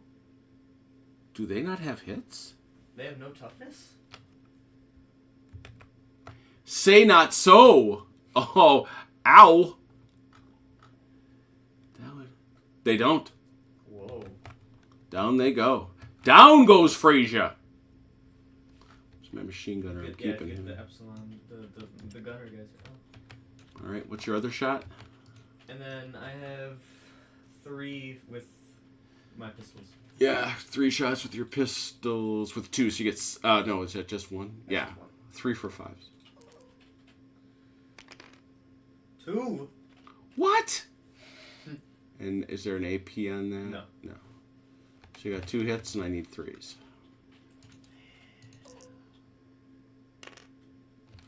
Do they not have hits? They have no toughness? Say not so. Oh, ow. They don't. Whoa. Down they go. Down goes Frasier. It's my machine gunner. I'm keeping him. The Epsilon, the gunner guys. All right, what's your other shot? And then I have 3 with my pistols. Yeah, 3 shots with your pistols with 2, so you get. No, is that just 1? Yeah, 3 for 5s. 2. What? And is there an AP on that? No. No. So you got 2 hits, and I need 3s.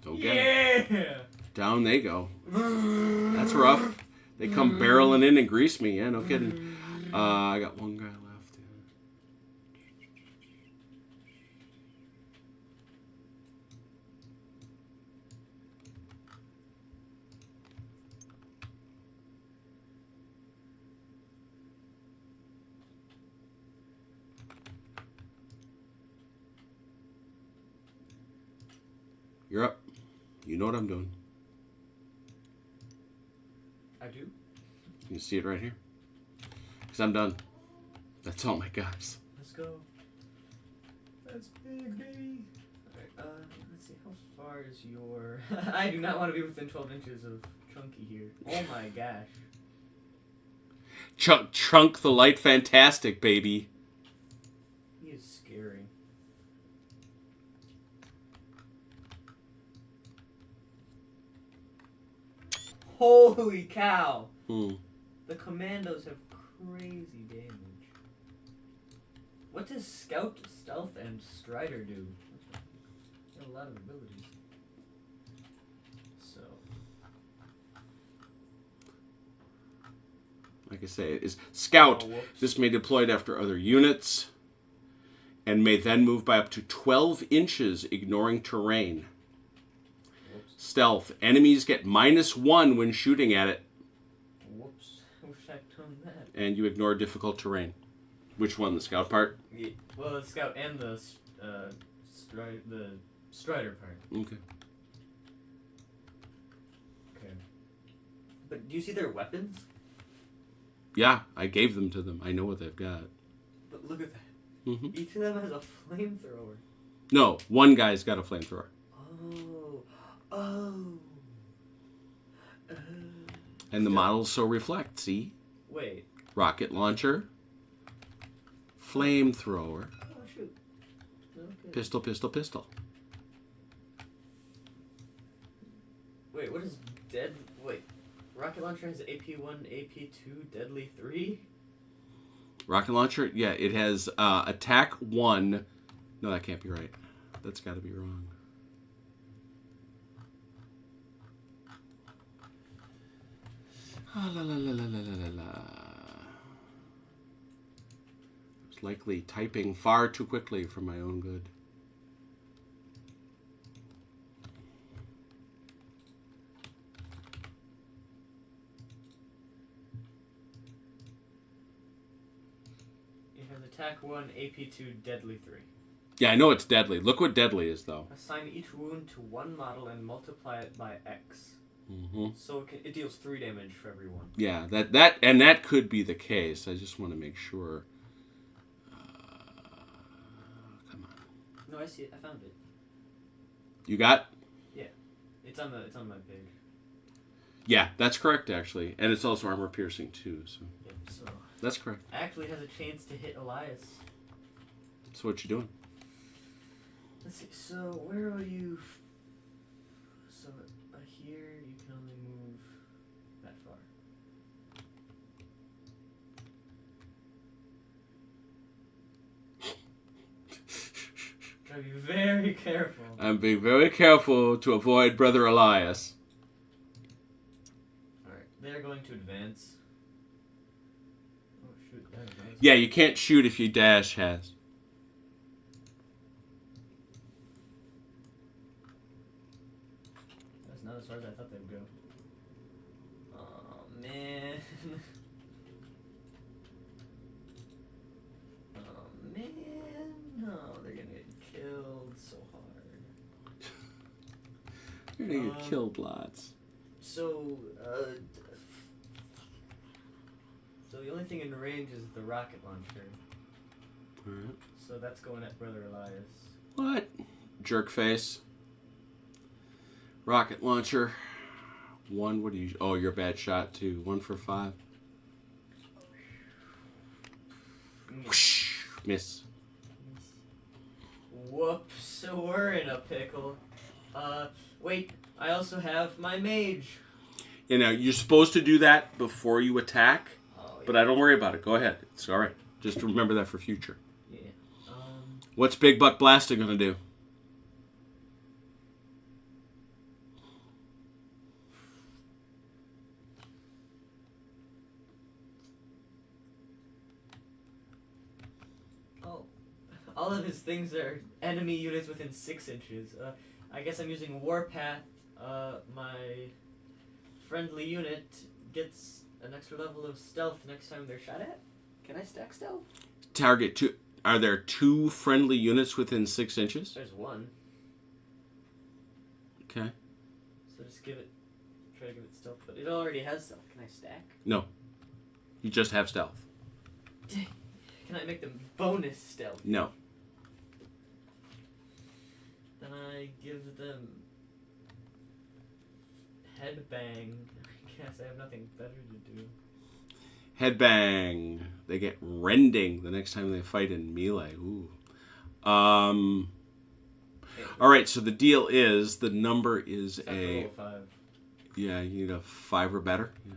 Don't get it. Yeah. Down they go. That's rough. They come barreling in and grease me. Yeah, no kidding. I got 1 guy left. You're up. You know what I'm doing. I do? You see it right here? Because I'm done. That's all my guys. Let's go. That's big, baby. Alright, let's see. How far is your... I do not want to be within 12 inches of Chunky here. Oh my gosh. Chunk the light fantastic, baby. He is scary. Holy cow! The commandos have crazy damage. What does Scout, Stealth, and Strider do? They have a lot of abilities. So. Like I say, it is Scout. Oh, whoops. This may deploy after other units and may then move by up to 12 inches, ignoring terrain. Stealth. Enemies get -1 when shooting at it. Whoops. I wish I'd done that. And you ignore difficult terrain. Which one? The Scout part? Yeah. Well, the Scout and the Strider part. Okay. Okay. But do you see their weapons? Yeah, I gave them to them. I know what they've got. But look at that. Mm-hmm. Each of them has a flamethrower. No, one guy's got a flamethrower. Oh. And the models so reflect, see? Wait. Rocket launcher. Flamethrower. Oh, shoot. Okay. Pistol, pistol, pistol. Wait, what is Wait. Rocket launcher has AP1, AP2, Deadly 3? Rocket launcher? Yeah, it has attack 1. No, that can't be right. That's got to be wrong. Ah, la la la la la la la. I was likely typing far too quickly for my own good. It has attack 1, AP2, Deadly 3. Yeah, I know it's deadly. Look what deadly is, though. Assign each wound to one model and multiply it by X. Mm-hmm. So it deals 3 damage for every one. Yeah, that could be the case. I just want to make sure. Come on. No, I see it. I found it. You got? Yeah, it's on my page. Yeah, that's correct actually, and it's also armor piercing too. So Yep. So that's correct. actually has a chance to hit Elias. So what you doing? Let's see. So where are you? So here you can only move that far. Gotta be very careful. I'm being very careful to avoid Brother Elias. Alright, they're going to advance. Oh shoot, that is not Yeah, you can't shoot if you dash has. That's not as far as I thought they would go. Oh, man. Oh, man. No, they're gonna get killed so hard. You're gonna get killed lots. So the only thing in range is the rocket launcher. Alright. So that's going at Brother Elias. What? Jerk face. Rocket launcher. 1, what do you... Oh, you're a bad shot, too. 1 for 5. Whoosh. Miss. Whoops, so we're in a pickle. Wait, I also have my mage. You know, you're supposed to do that before you attack, Oh, but I don't worry about it. Go ahead. It's all right. Just remember that for future. Yeah. What's Big Buck Blasting going to do? Oh, all of his things are enemy units within 6 inches. I guess I'm using Warpath. My friendly unit gets an extra level of stealth next time they're shot at. Can I stack stealth? Target 2. Are there 2 friendly units within 6 inches? There's 1. Okay. So just give it, try to give it stealth, but it already has stealth. Can I stack? No. You just have stealth. Can I make them bonus stealth? No. Then I give them headbang. I guess I have nothing better to do. Headbang. They get rending the next time they fight in melee. Ooh. All right, so the deal is the number is a... 5. Yeah, you need a 5 or better. Yeah.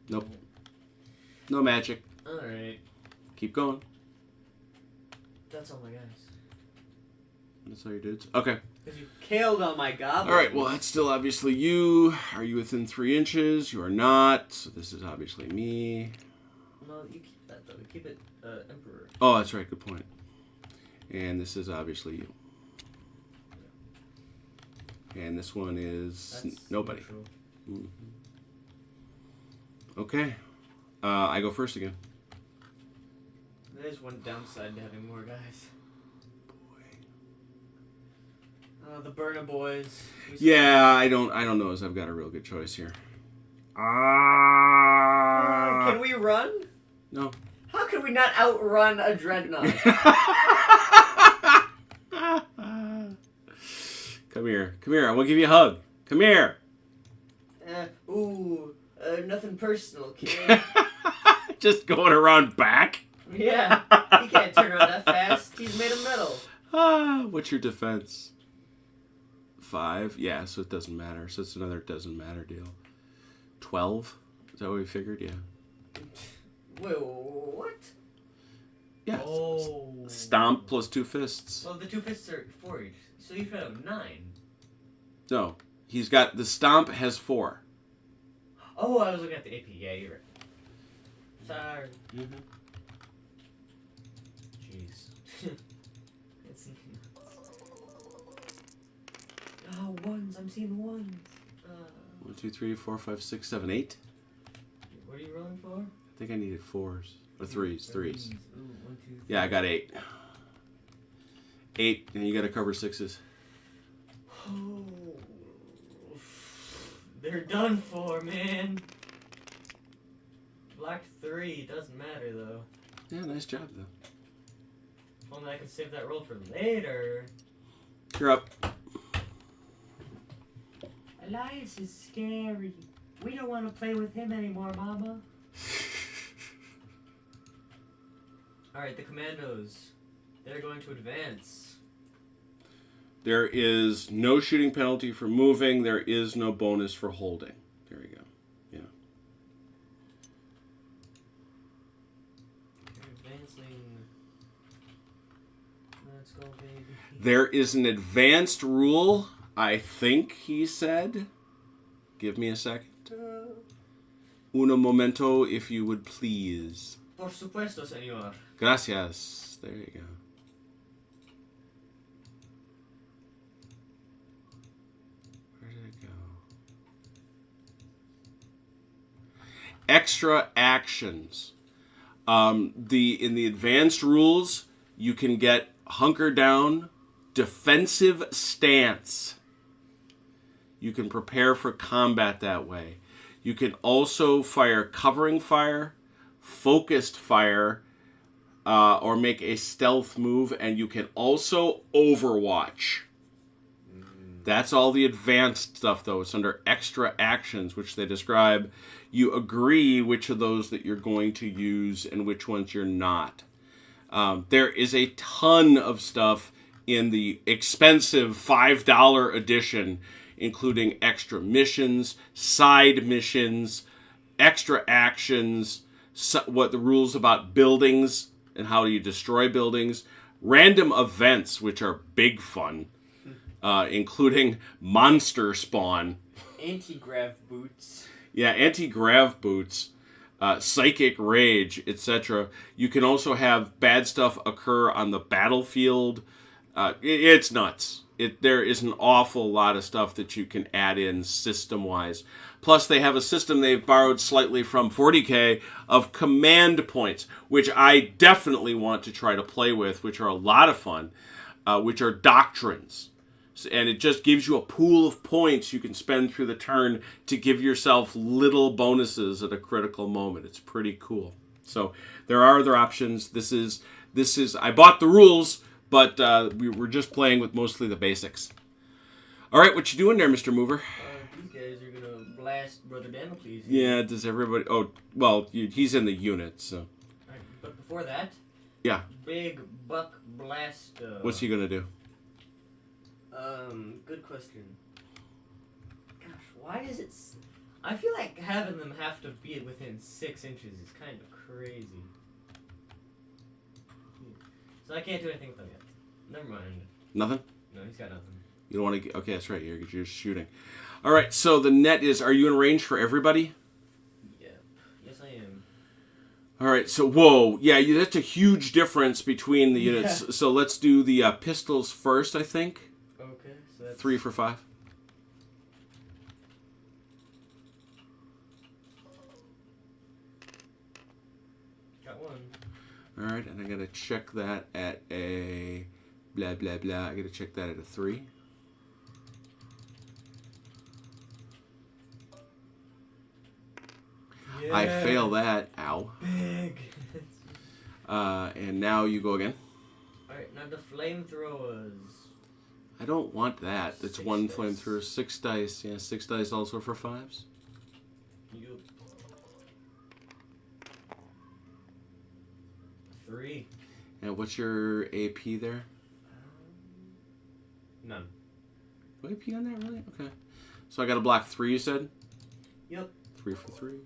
Nope. No magic. Alright. Keep going. That's all my guys. That's all your dudes? Okay. Because you killed all my goblins. All right, well, that's still obviously you. Are you within 3 inches? You are not. So this is obviously me. No, you keep that, though. Keep it Emperor. Oh, that's right. Good point. And this is obviously you. And this one is That's nobody. neutral. Okay. I go first again. There's one downside to having more guys. The Burner Boys. Yeah, I don't know as I've got a real good choice here. Can we run? No. How can we not outrun a dreadnought? Come here. Come here. I want to give you a hug. Come here. Nothing personal, kid. Just going around back? Yeah, he can't turn around that fast. He's made of metal. What's your defense? 5? Yeah, so it doesn't matter. So it's another doesn't matter deal. 12? Is that what we figured? Yeah. Wait, what? Yeah. Oh. Stomp plus 2 fists. Well, the 2 fists are 4 each, so you should have 9. No. He's got... The stomp has 4. Oh, I was looking at the AP. Yeah, you're right. Sorry. Mm-hmm. Jeez. It's... Oh, ones. I'm seeing ones. 1, 2, 3, 4, 5, 6, 7, 8. What are you rolling for? I think I needed 4s. Or 3s. 3s. Ooh, 1, 2, 3. Yeah, I got 8. 8, and you got to cover 6s. Oh. They're done for, man. Black 3 doesn't matter though. Yeah, nice job though. If only I could save that roll for later. You're up. Elias is scary. We don't want to play with him anymore, Mama. Alright, the commandos. They're going to advance. There is no shooting penalty for moving. There is no bonus for holding. There you go. Yeah. They're advancing. Let's go, baby. There is an advanced rule, I think he said. Give me a second. Un momento, if you would please. Por supuesto, señor. Gracias. There you go. Where did it go? Extra actions. In the advanced rules, you can get hunker down, defensive stance. You can prepare for combat that way. You can also fire covering fire, focused fire, or make a stealth move, and you can also overwatch. That's all the advanced stuff, though. It's under extra actions, which they describe. You agree which of those that you're going to use and which ones you're not. There is a ton of stuff in the expensive $5 edition, including extra missions, side missions, extra actions, what the rules about buildings and how you destroy buildings, random events, which are big fun. Including monster spawn. Anti-grav boots. Yeah, anti-grav boots, psychic rage, etc. You can also have bad stuff occur on the battlefield. It's nuts. There is an awful lot of stuff that you can add in system-wise. Plus, they have a system they've borrowed slightly from 40K of command points, which I definitely want to try to play with, which are a lot of fun, which are doctrines. And it just gives you a pool of points you can spend through the turn to give yourself little bonuses at a critical moment. It's pretty cool. So there are other options. This is. I bought the rules, but we were just playing with mostly the basics. All right, what you doing there, Mr. Mover? These guys are gonna blast Brother Damocles. Yeah, does everybody? Oh, well, he's in the unit, so. All right, but before that. Yeah. Big Buck Blast. What's he gonna do? Good question. Gosh, why is it... I feel like having them have to be within 6 inches is kind of crazy. So I can't do anything with them yet. Never mind. Nothing? No, he's got nothing. You don't want to... Okay, that's right. You're just shooting. All right, so the net is... Are you in range for everybody? Yep. Yes, I am. All right, so... Whoa. Yeah, that's a huge difference between the units. Yeah. So let's do the pistols first, I think. Okay, so that's... 3 for 5. Got one. All right, and I got to check that at a... Blah, blah, blah. I got to check that at a 3. Yeah. I fail that. Ow. Big. And now you go again. Alright, now the flamethrowers. I don't want that. It's 1 flamethrower. 6 dice. Yeah, 6 dice also for 5s. Yup. 3. And what's your AP there? None. No AP on that, really? Okay. So I got to block 3, you said? Yep. 3 for 3.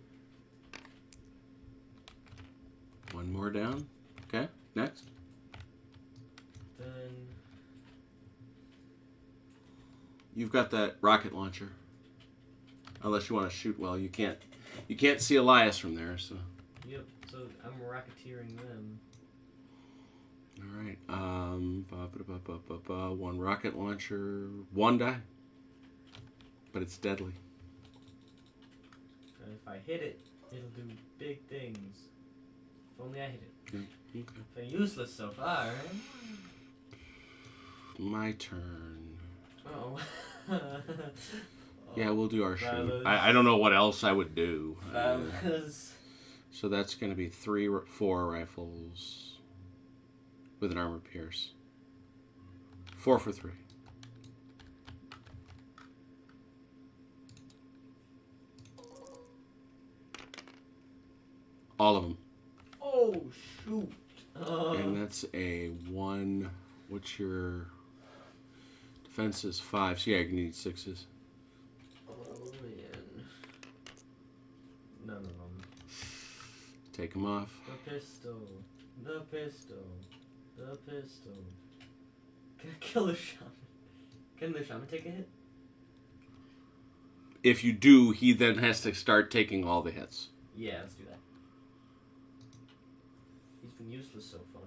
1 more down. Okay, next. Then... You've got that rocket launcher. Unless you want to shoot well. You can't see Elias from there, so... Yep, so I'm rocketeering them. Alright, 1 rocket launcher, 1 die. But it's deadly. And if I hit it, it'll do big things. If only I hit it. Yeah, okay. Been useless so far. My turn. Oh. Yeah, we'll do our shoot. I don't know what else I would do. So that's going to be 4 rifles with an armor pierce. 4 for 3. All of them. Oh, shoot. And that's a 1. What's your defense is 5. So yeah, you need 6s. Oh, man. None of them. Take them off. The pistol. The pistol. The pistol. Can I kill the shaman? Can the shaman take a hit? If you do, he then has to start taking all the hits. Yeah, let's do that. He's been useless so far.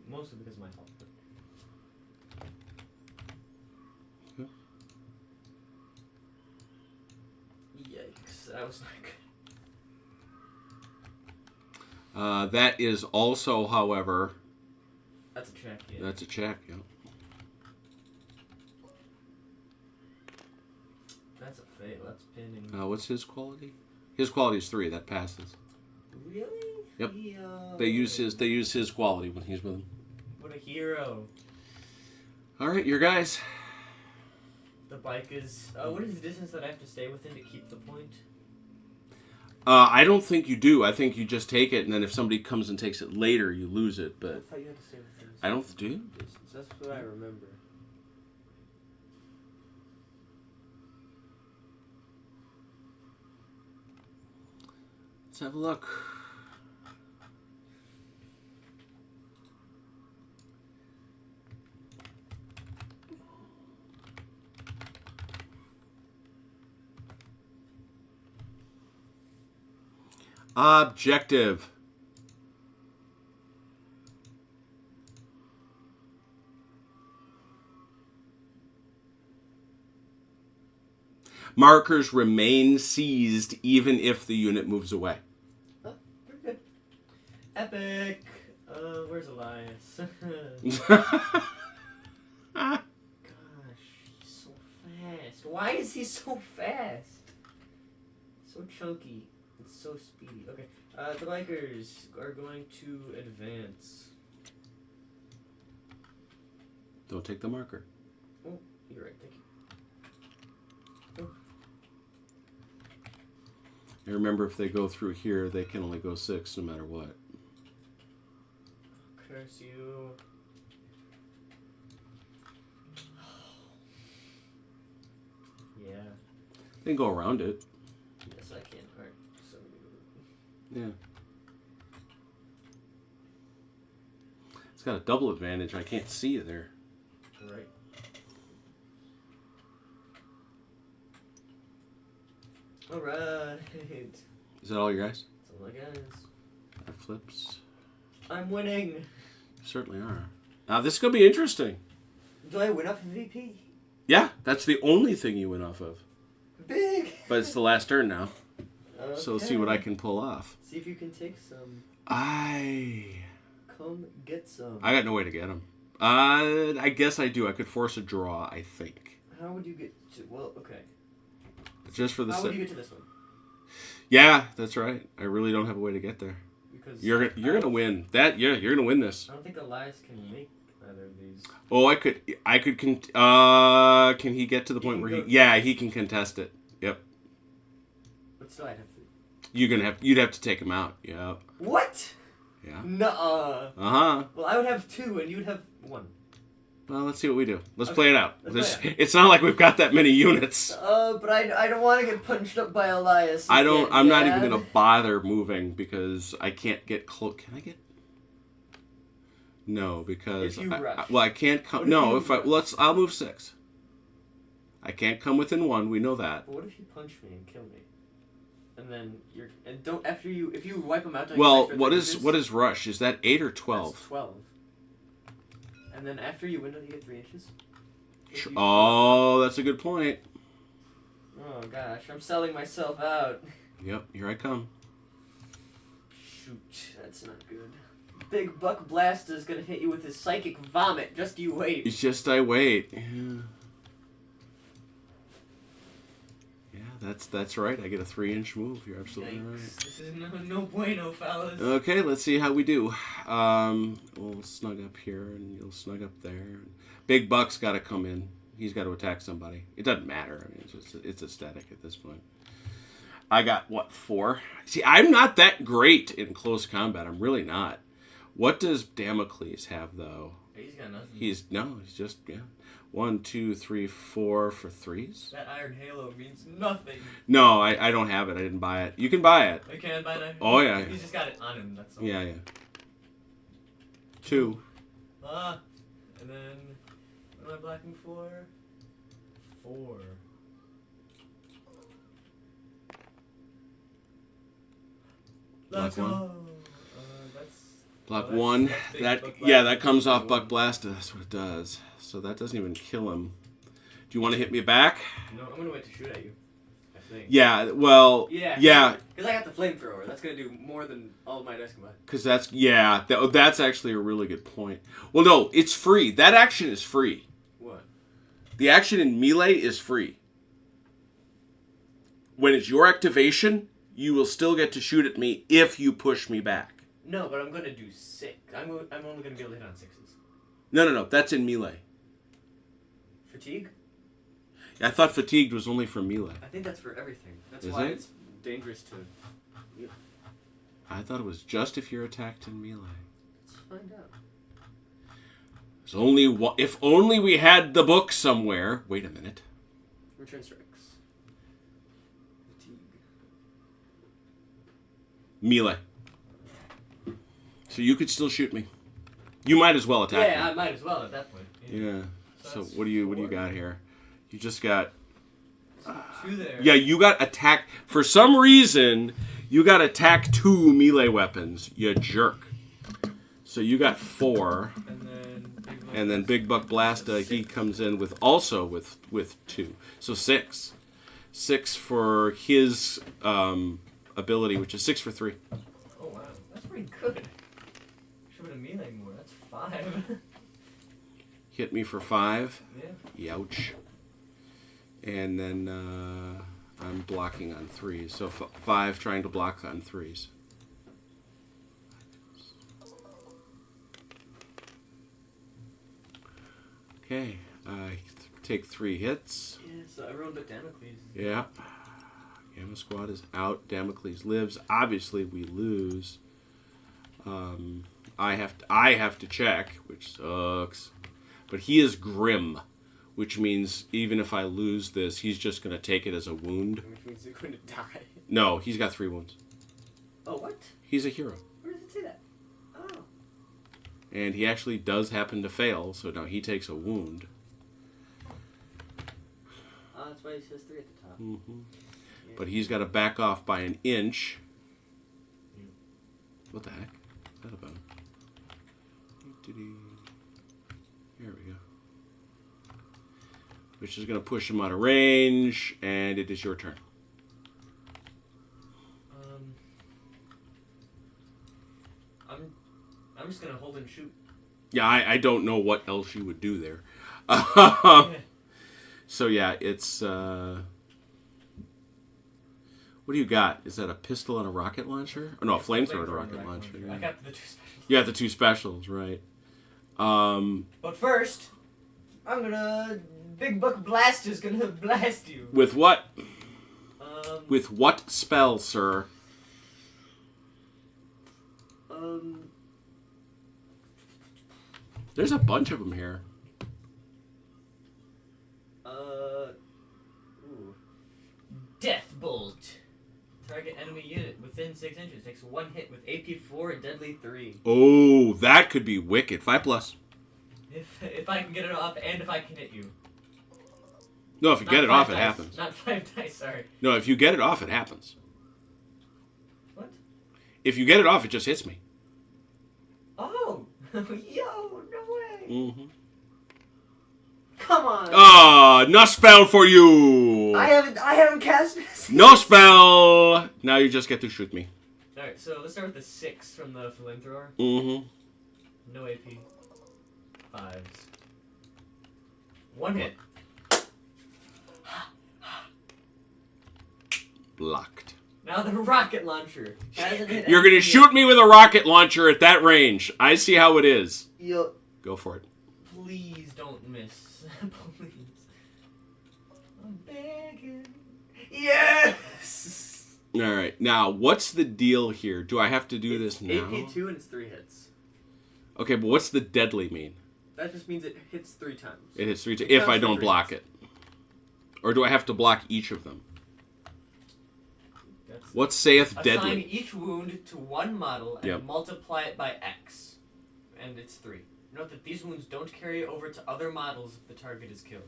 Mostly because of my health. But... Yikes, that was not good. That is also, however... That's a check, yeah. That's a check, yeah. That's a fail. That's pinning. What's his quality? His quality is 3. That passes. Really? Yep. Yo. They use his quality when he's with them. What a hero. All right, your guys. The bike is... what is the distance that I have to stay within to keep the point? I don't think you do. I think you just take it, and then if somebody comes and takes it later, you lose it. But I thought you had to stay within I don't. Do you? distance. That's what I remember. Let's have a look. Objective. Markers remain seized even if the unit moves away. Oh, pretty good. Epic. Where's Elias? Gosh, he's so fast. Why is he so fast? So chunky. It's so speedy. Okay. The bikers are going to advance. Don't take the marker. Oh, you're right. Thank you. Oh. And remember, if they go through here, they can only go 6 no matter what. Curse you. Yeah. They can go around it. Yes, I can. Alright. So. Yeah. It's got a double advantage. I can't see you there. Right. Alright. Is that all your guys? That's all I guess. That flips. I'm winning. You certainly are. Now, this is going to be interesting. Do I win off of VP? Yeah, that's the only thing you went off of. Big! But it's the last turn now. Okay. So let's see what I can pull off. See if you can take some. Come get some. I got no way to get them. I guess I do. I could force a draw, I think. How would you get to... Well, okay. Just for the How would you get to this one? Yeah, that's right. I really don't have a way to get there. Because you're gonna win. You're gonna win this. I don't think Elias can make either of these. Oh, I could can he get to the point where he can contest it. Yep. But still I'd have to. You'd have to take him out. Yep. What? Yeah. Nuh-uh. Uh-huh. Well, I would have 2 and you'd have 1. Well, let's see what we do. Let's play it out. Let's play it out. It's not like we've got that many units. But I don't want to get punched up by Elias. I'm not even gonna bother moving because I can't get close. Can I get? No, because if you rush. I can't come. No, I'll move 6. I can't come within 1. We know that. But what if you punch me and kill me? And then if you wipe them out. Well, what is rush? Is that 8 or 12? That's 12. And then after you win, don't you get 3 inches? Oh, that's a good point. Oh gosh, I'm selling myself out. Yep, here I come. Shoot, that's not good. Big Buck Blaster's gonna hit you with his psychic vomit. Just you wait. It's just I wait. Yeah, that's right. I get a 3-inch move. You're absolutely right. This is no bueno, fellas. Okay, let's see how we do. We'll snug up here, and you'll snug up there. Big Buck's got to come in. He's got to attack somebody. It doesn't matter. I mean, it's aesthetic at this point. I got, 4? See, I'm not that great in close combat. I'm really not. What does Damocles have, though? He's got nothing. He's just, 1, 2, 3, 4 for 3s? That Iron Halo means nothing. No, I don't have it. I didn't buy it. You can buy it. I can buy it. Oh, yeah. He's just got it on him, that's all. Yeah. 2. And then, what am I blocking for? 4. Let's Block go. one. That's Block that's- one. that's big That Buck yeah, Blast. that comes off Buck Blasta. That's what it does. So that doesn't even kill him. Do you want to hit me back? No, I'm gonna wait to shoot at you. I think. Yeah. Well. Yeah. Because I got the flamethrower. That's gonna do more than all of my dice combined. Because that's actually a really good point. Well, no, it's free. That action is free. What? The action in melee is free. When it's your activation, you will still get to shoot at me if you push me back. No, but I'm gonna do 6. I'm only gonna be able to hit on 6s. No. That's in melee. Fatigue? I thought fatigued was only for melee. I think that's for everything. That's Is why it? it's dangerous to. I thought it was just if you're attacked in melee. Let's find out. There's only if only we had the book somewhere. Wait a minute. Return strikes. Fatigue. Melee. So you could still shoot me. You might as well attack Yeah, me. I might as well at that point. Yeah. So that's what do you 4. got here? You just got 2 there. yeah. You got attack for some reason. You got attack 2 melee weapons. You jerk. So you got 4, and then Big Buck Blasta he comes in with 2. So 6. 6 for his ability, which is 6 for 3. Oh wow, that's pretty good. Should have been melee more. That's 5. Hit me for 5. Yeah. Youch. And then I'm blocking on 3s. So 5 trying to block on 3s. Okay. I take 3 hits. Yeah, so everyone but Damocles. Yeah. Gamma Squad is out. Damocles lives. Obviously, we lose. I have to check, which sucks. But he is grim, which means even if I lose this, he's just going to take it as a wound. Which means you're going to die. No, he's got 3 wounds. Oh, what? He's a hero. Where does it say that? Oh. And he actually does happen to fail, so now he takes a wound. Oh, that's why he says 3 at the top. Mm-hmm. Yeah. But he's got to back off by an inch. Yeah. What the heck? What's that about? Here we go. Which is going to push him out of range, and it is your turn. I'm just gonna hold and shoot. Yeah, I don't know what else you would do there. So yeah, it's what do you got? Is that a pistol and a rocket launcher? Oh, no, a flamethrower and a rocket launcher. I got the 2 specials. You got the 2 specials, right? But first, I'm gonna Big Buck Blaster's gonna blast you. With what? With what spell, sir? There's a bunch of them here. Death Bolt. Target enemy unit within 6 inches takes 1 hit with AP 4 and Deadly 3. Oh, that could be wicked. 5+. If I can get it off and if I can hit you. No, if you get it off, it happens. Not 5 dice, sorry. No, if you get it off, it happens. What? If you get it off, it just hits me. Oh! Yo, no way! Mm-hmm. Come on! Ah, no spell for you! I haven't cast this. No spell! Now you just get to shoot me. Alright, so let's start with the 6 from the flamethrower. Mm-hmm. No AP. 5s. 1 hit. Blocked. Now the rocket launcher. You're gonna shoot me with a rocket launcher at that range. I see how it is. Yo, Go for it. please don't miss. Please. I'm begging. Yes! Alright, now, what's the deal here? Do I have to do this now? AP 2 and it's 3 hits. Okay, but what's the deadly mean? That just means it hits 3 times. It hits 3 times if I don't block it. Or do I have to block each of them? What saith deadly? Assign each wound to 1 model and multiply it by X. And it's 3. Note that these wounds don't carry over to other models if the target is killed.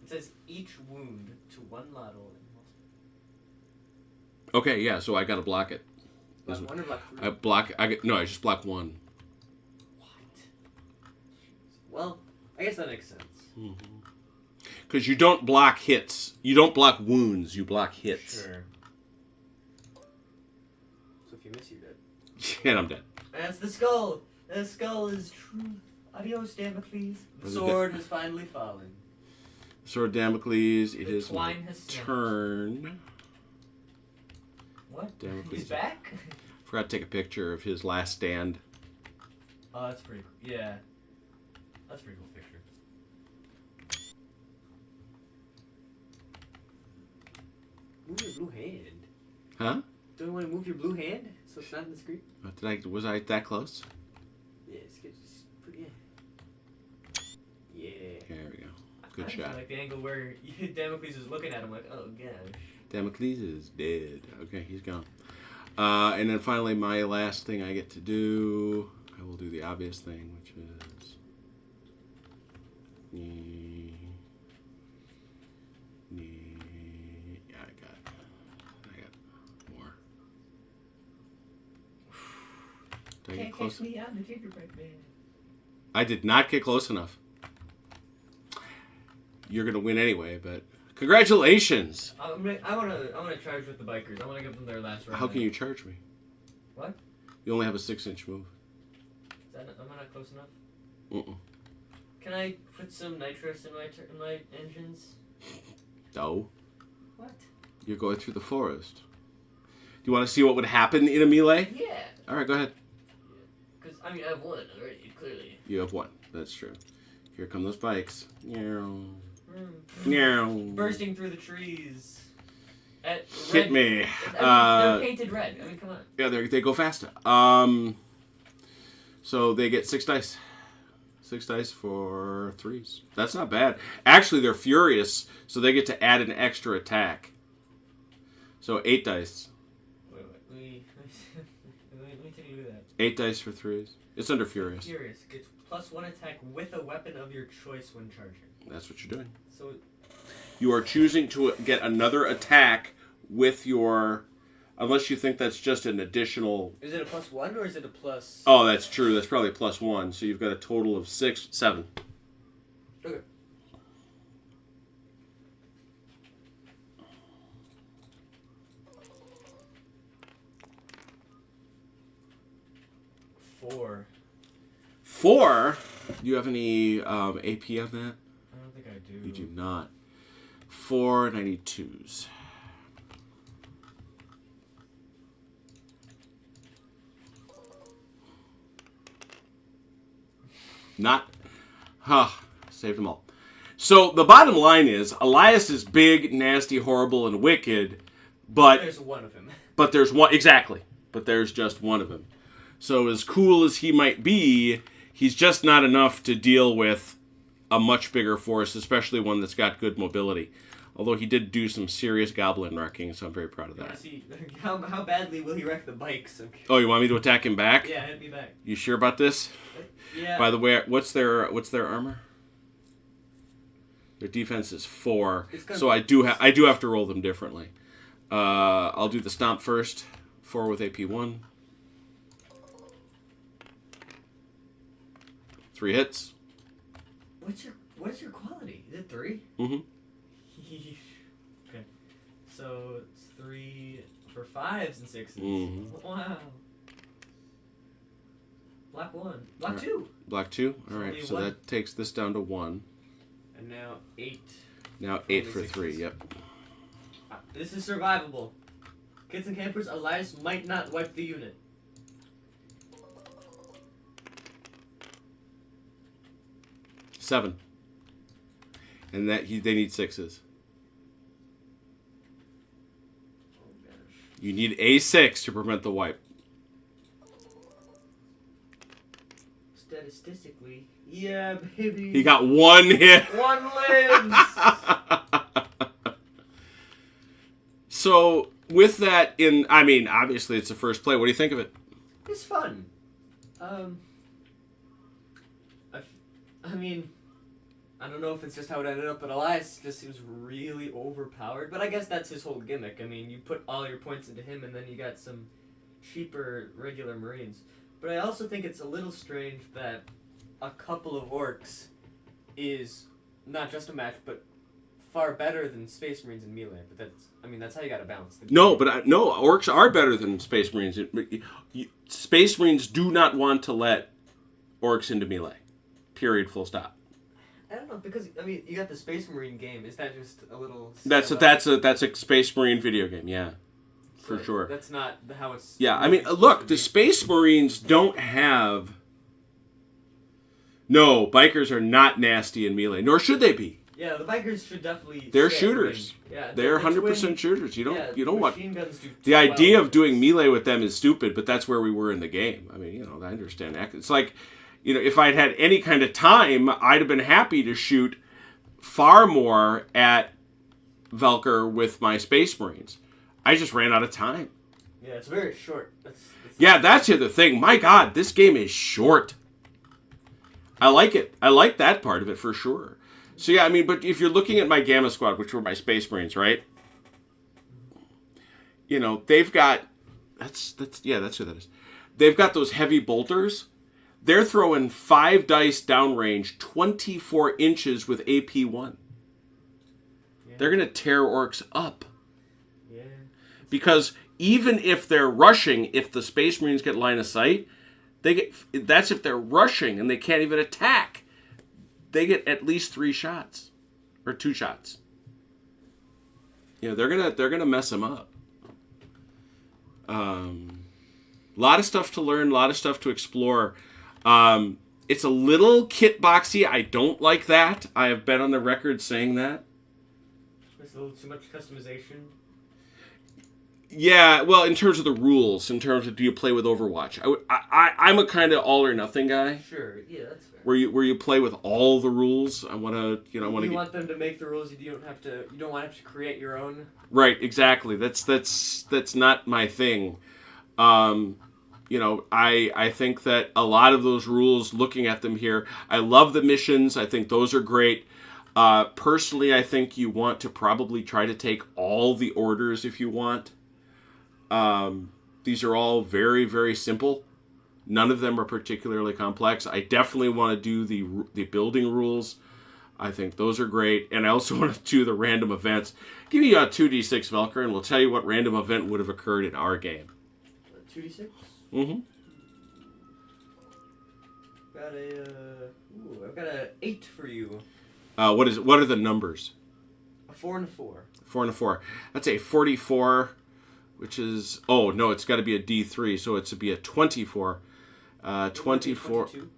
It says each wound to 1 model. Okay, yeah, so I gotta block it. Block 1 or block 3? I just block 1. What? Well, I guess that makes sense. Because you don't block hits. You don't block wounds, you block hits. Sure. So if you miss, you're dead. And I'm dead. That's the skull. The skull is true. Adios, Damocles. The sword has finally fallen. Sword Damocles, it The is my twine has snapped. turn. What? Damocles. He's back? Forgot to take a picture of his last stand. Oh, that's pretty cool. Yeah. That's a pretty cool picture. Move your blue hand. Huh? Don't you want to move your blue hand so it's not in the screen? Was I that close? Yeah, just put it in. Yeah. There we go. Good I shot. like the angle where Damocles is looking at him like, oh gosh. Damocles is dead. Okay, he's gone. And then finally, my last thing I get to do, I will do the obvious thing, which is... Yeah, I got more. Did I get close? Me out the gingerbread man. I did not get close enough. You're gonna win anyway, but congratulations! I wanna charge with the bikers. I wanna give them their last round. How can you charge me? What? You only have a 6-inch move. Am I not close enough? Mm-mm. Can I put some nitrous in my engines? No. What? You're going through the forest. Do you want to see what would happen in a melee? Yeah. All right, go ahead. Because I have one already, clearly. You have 1. That's true. Here come those bikes. Meow. Mm. Meow. Bursting through the trees. Hit me. They're painted red. I mean, come on. Yeah, they go faster. So they get 6 dice. 6 dice for 3s. That's not bad. Actually, they're furious, so they get to add an extra attack. So 8 dice. Wait. Let me take a look at that. 8 dice for 3s. It's under furious. Furious gets +1 attack with a weapon of your choice when charging. That's what you're doing. So You are choosing to get another attack with your... Unless you think that's just an additional... is it a +1 or is it a plus? Oh, that's true. That's probably a +1. So you've got a total of 7. Okay. Four. 4? Do you have any AP on that? I don't think I do. You do not. 4, and I need 2s. Not. Saved them all. So the bottom line is, Elias is big, nasty, horrible, and wicked, but There's one of him. but there's one exactly. But there's just one of him. So as cool as he might be, he's just not enough to deal with a much bigger force, especially one that's got good mobility. Although he did do some serious goblin wrecking, so I'm very proud of that. See, how badly will he wreck the bikes? Okay. Oh, you want me to attack him back? Yeah, hit me back. You sure about this? Yeah. By the way, what's their armor? Their defense is 4, so I do have to roll them differently. I'll do the stomp first. 4 with AP 1. 3 hits. What is your quality? Is it 3? Mm-hmm. Okay. So it's 3 for 5s and 6s. Mm-hmm. Wow. Black 1. Black 2. Black 2? So Alright, only so 1. that takes this down to 1. And now 8. Now 8 for Only 3, 6s. yep. This is survivable. Kids and campers, Elias might not wipe the unit. Seven. And they need 6s. Oh gosh. You need a 6 to prevent the wipe. Statistically, yeah, baby. He got 1 hit. 1 lives. So, with that obviously it's a first play. What do you think of it? It's fun. I don't know if it's just how it ended up, but Elias just seems really overpowered. But I guess that's his whole gimmick. I mean, you put all your points into him, and then you got some cheaper regular Marines. But I also think it's a little strange that a couple of orcs is not just a match, but far better than Space Marines in melee. But that's how you got to balance the game. No, but no, orcs are better than Space Marines. Space Marines do not want to let orcs into melee. Period. Full stop. I don't know, because you got the Space Marine game. Is that just a little? That's a Space Marine video game. Yeah, for sure. That's not how it's. Yeah, I mean, look, the Space Marines don't have. No, bikers are not nasty in melee, nor should they be. Yeah, the bikers should definitely. They're shooters. Yeah, they're 100% shooters. You don't want. Machine guns do The idea of doing melee with them is stupid, but that's where we were in the game. I mean, I understand that. It's like, if I'd had any kind of time, I'd have been happy to shoot far more at Velker with my Space Marines. I just ran out of time. Yeah, it's very short. That's the other thing. My God, this game is short. I like it. I like that part of it for sure. So yeah, I mean, but if you're looking at my Gamma Squad, which were my Space Marines, right? They've got that's who that is. They've got those heavy bolters. They're throwing 5 dice downrange, 24 inches with AP1. Yeah. They're gonna tear orcs up. Yeah. Because even if they're rushing, if the Space Marines get line of sight, that's if they're rushing and they can't even attack. They get at least 3 shots or 2 shots. They're gonna mess them up. A lot of stuff to learn, a lot of stuff to explore. It's a little kit boxy. I don't like that. I have been on the record saying that. There's a little too much customization. Yeah, well, in terms of the rules, in terms of do you play with Overwatch, I'm a kind of all or nothing guy. Sure, yeah, that's fair. Where you play with all the rules. I want to, You want them to make the rules. You don't want to have to create your own. Right, exactly. That's not my thing. I think that a lot of those rules, looking at them here, I love the missions. I think those are great. Personally, I think you want to probably try to take all the orders if you want. These are all very, very simple. None of them are particularly complex. I definitely want to do the building rules. I think those are great. And I also want to do the random events. Give me a 2d6 Velker, and we'll tell you what random event would have occurred in our game. 2d6? Mm-hmm. I've got a 8 for you. What is it? What are the numbers? A 4 and a 4. 4 and a 4. That's a 44, which is... Oh, no, it's got to be a D3, so it's to be a 24. 24... 22?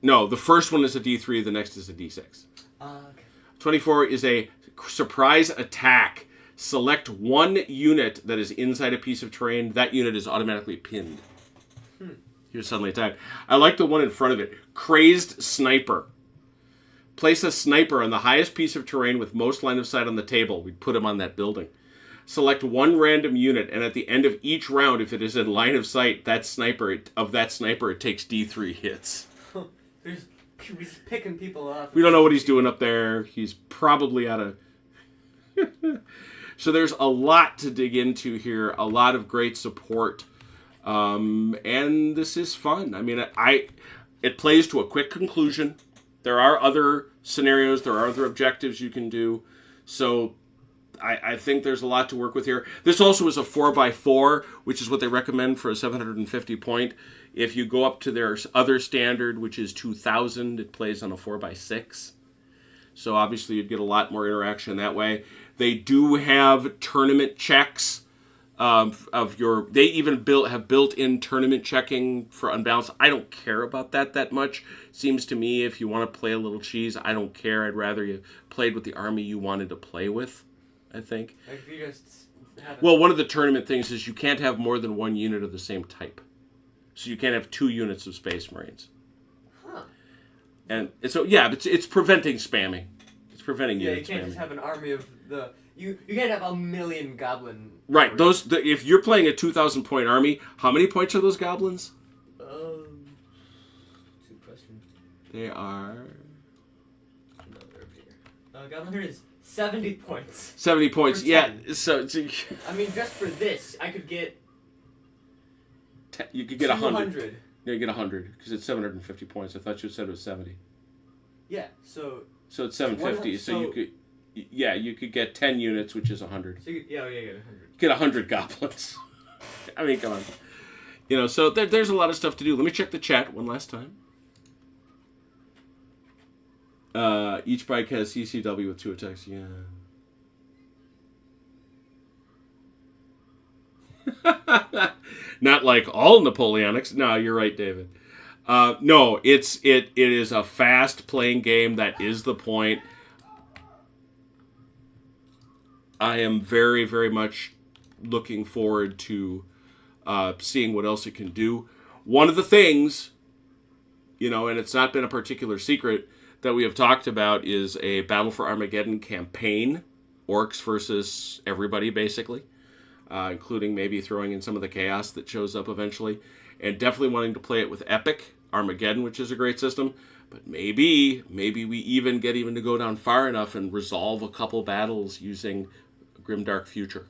No, the first one is a D3, the next is a D6. Okay. 24 is a surprise attack. Select one unit that is inside a piece of terrain. That unit is automatically pinned. You're suddenly attacked. I like the one in front of it. Crazed Sniper. Place a sniper on the highest piece of terrain with most line of sight on the table. We put him on that building. Select one random unit, and at the end of each round, if it is in line of sight, it takes D3 hits. He's picking people off. We don't know what he's doing up there. He's probably out of... So there's a lot to dig into here. A lot of great support. And this is fun. I mean, it plays to a quick conclusion. There are other scenarios. There are other objectives you can do. So I think there's a lot to work with here. This also is a 4x4, which is what they recommend for a 750 point. If you go up to their other standard, which is 2000, it plays on a 4x6. So obviously you'd get a lot more interaction that way. They do have tournament checks they even have built-in tournament checking for Unbalanced. I don't care about that much. Seems to me if you want to play a little cheese, I don't care. I'd rather you played with the army you wanted to play with, I think. Like if you just well, one of the tournament things is you can't have more than one unit of the same type. So you can't have 2 units of Space Marines. Huh. And so, yeah, it's preventing spamming. It's preventing you unit can't spamming. just have an army of the... You can't have a million goblin... Right, if you're playing a 2,000 point army, how many points are those goblins? Good question. They are... Goblin Hunter is 70 points. 70 points. For Yeah. 10. So I mean, just for this, I could get. you could get 100. 200. Yeah, you get 100 because it's 750 points. I thought you said it was 70. Yeah. So So it's 750. So you could. Yeah, you could get 10 units, which is 100. So you get 100. You get 100 goblins. I mean, come on. You know, so there's a lot of stuff to do. Let me check the chat one last time. Each bike has CCW with 2 attacks. Yeah. Not like all Napoleonics. No, you're right, David. No, it is a fast playing game. That is the point. I am very, very much looking forward to seeing what else it can do. One of the things, you know, and it's not been a particular secret that we have talked about, is a Battle for Armageddon campaign. Orcs versus everybody, basically. Including maybe throwing in some of the chaos that shows up eventually. And definitely wanting to play it with Epic Armageddon, which is a great system. But maybe we even get to go down far enough and resolve a couple battles using Grimdark Future.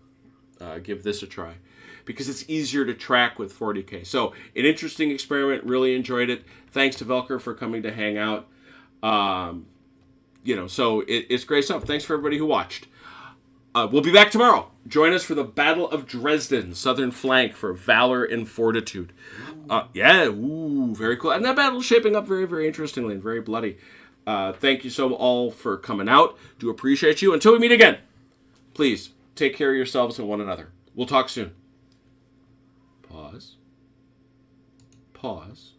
Give this a try. Because it's easier to track with 40k. So, an interesting experiment. Really enjoyed it. Thanks to Velker for coming to hang out. You know, so it's great stuff. Thanks for everybody who watched. We'll be back tomorrow. Join us for the Battle of Dresden, Southern Flank, for Valor and Fortitude. Very cool. And that battle's shaping up very, very interestingly and very bloody. Thank you so all for coming out. Do appreciate you. Until we meet again, please take care of yourselves and one another. We'll talk soon. Pause.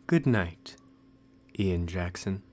Good night, Ian Jackson.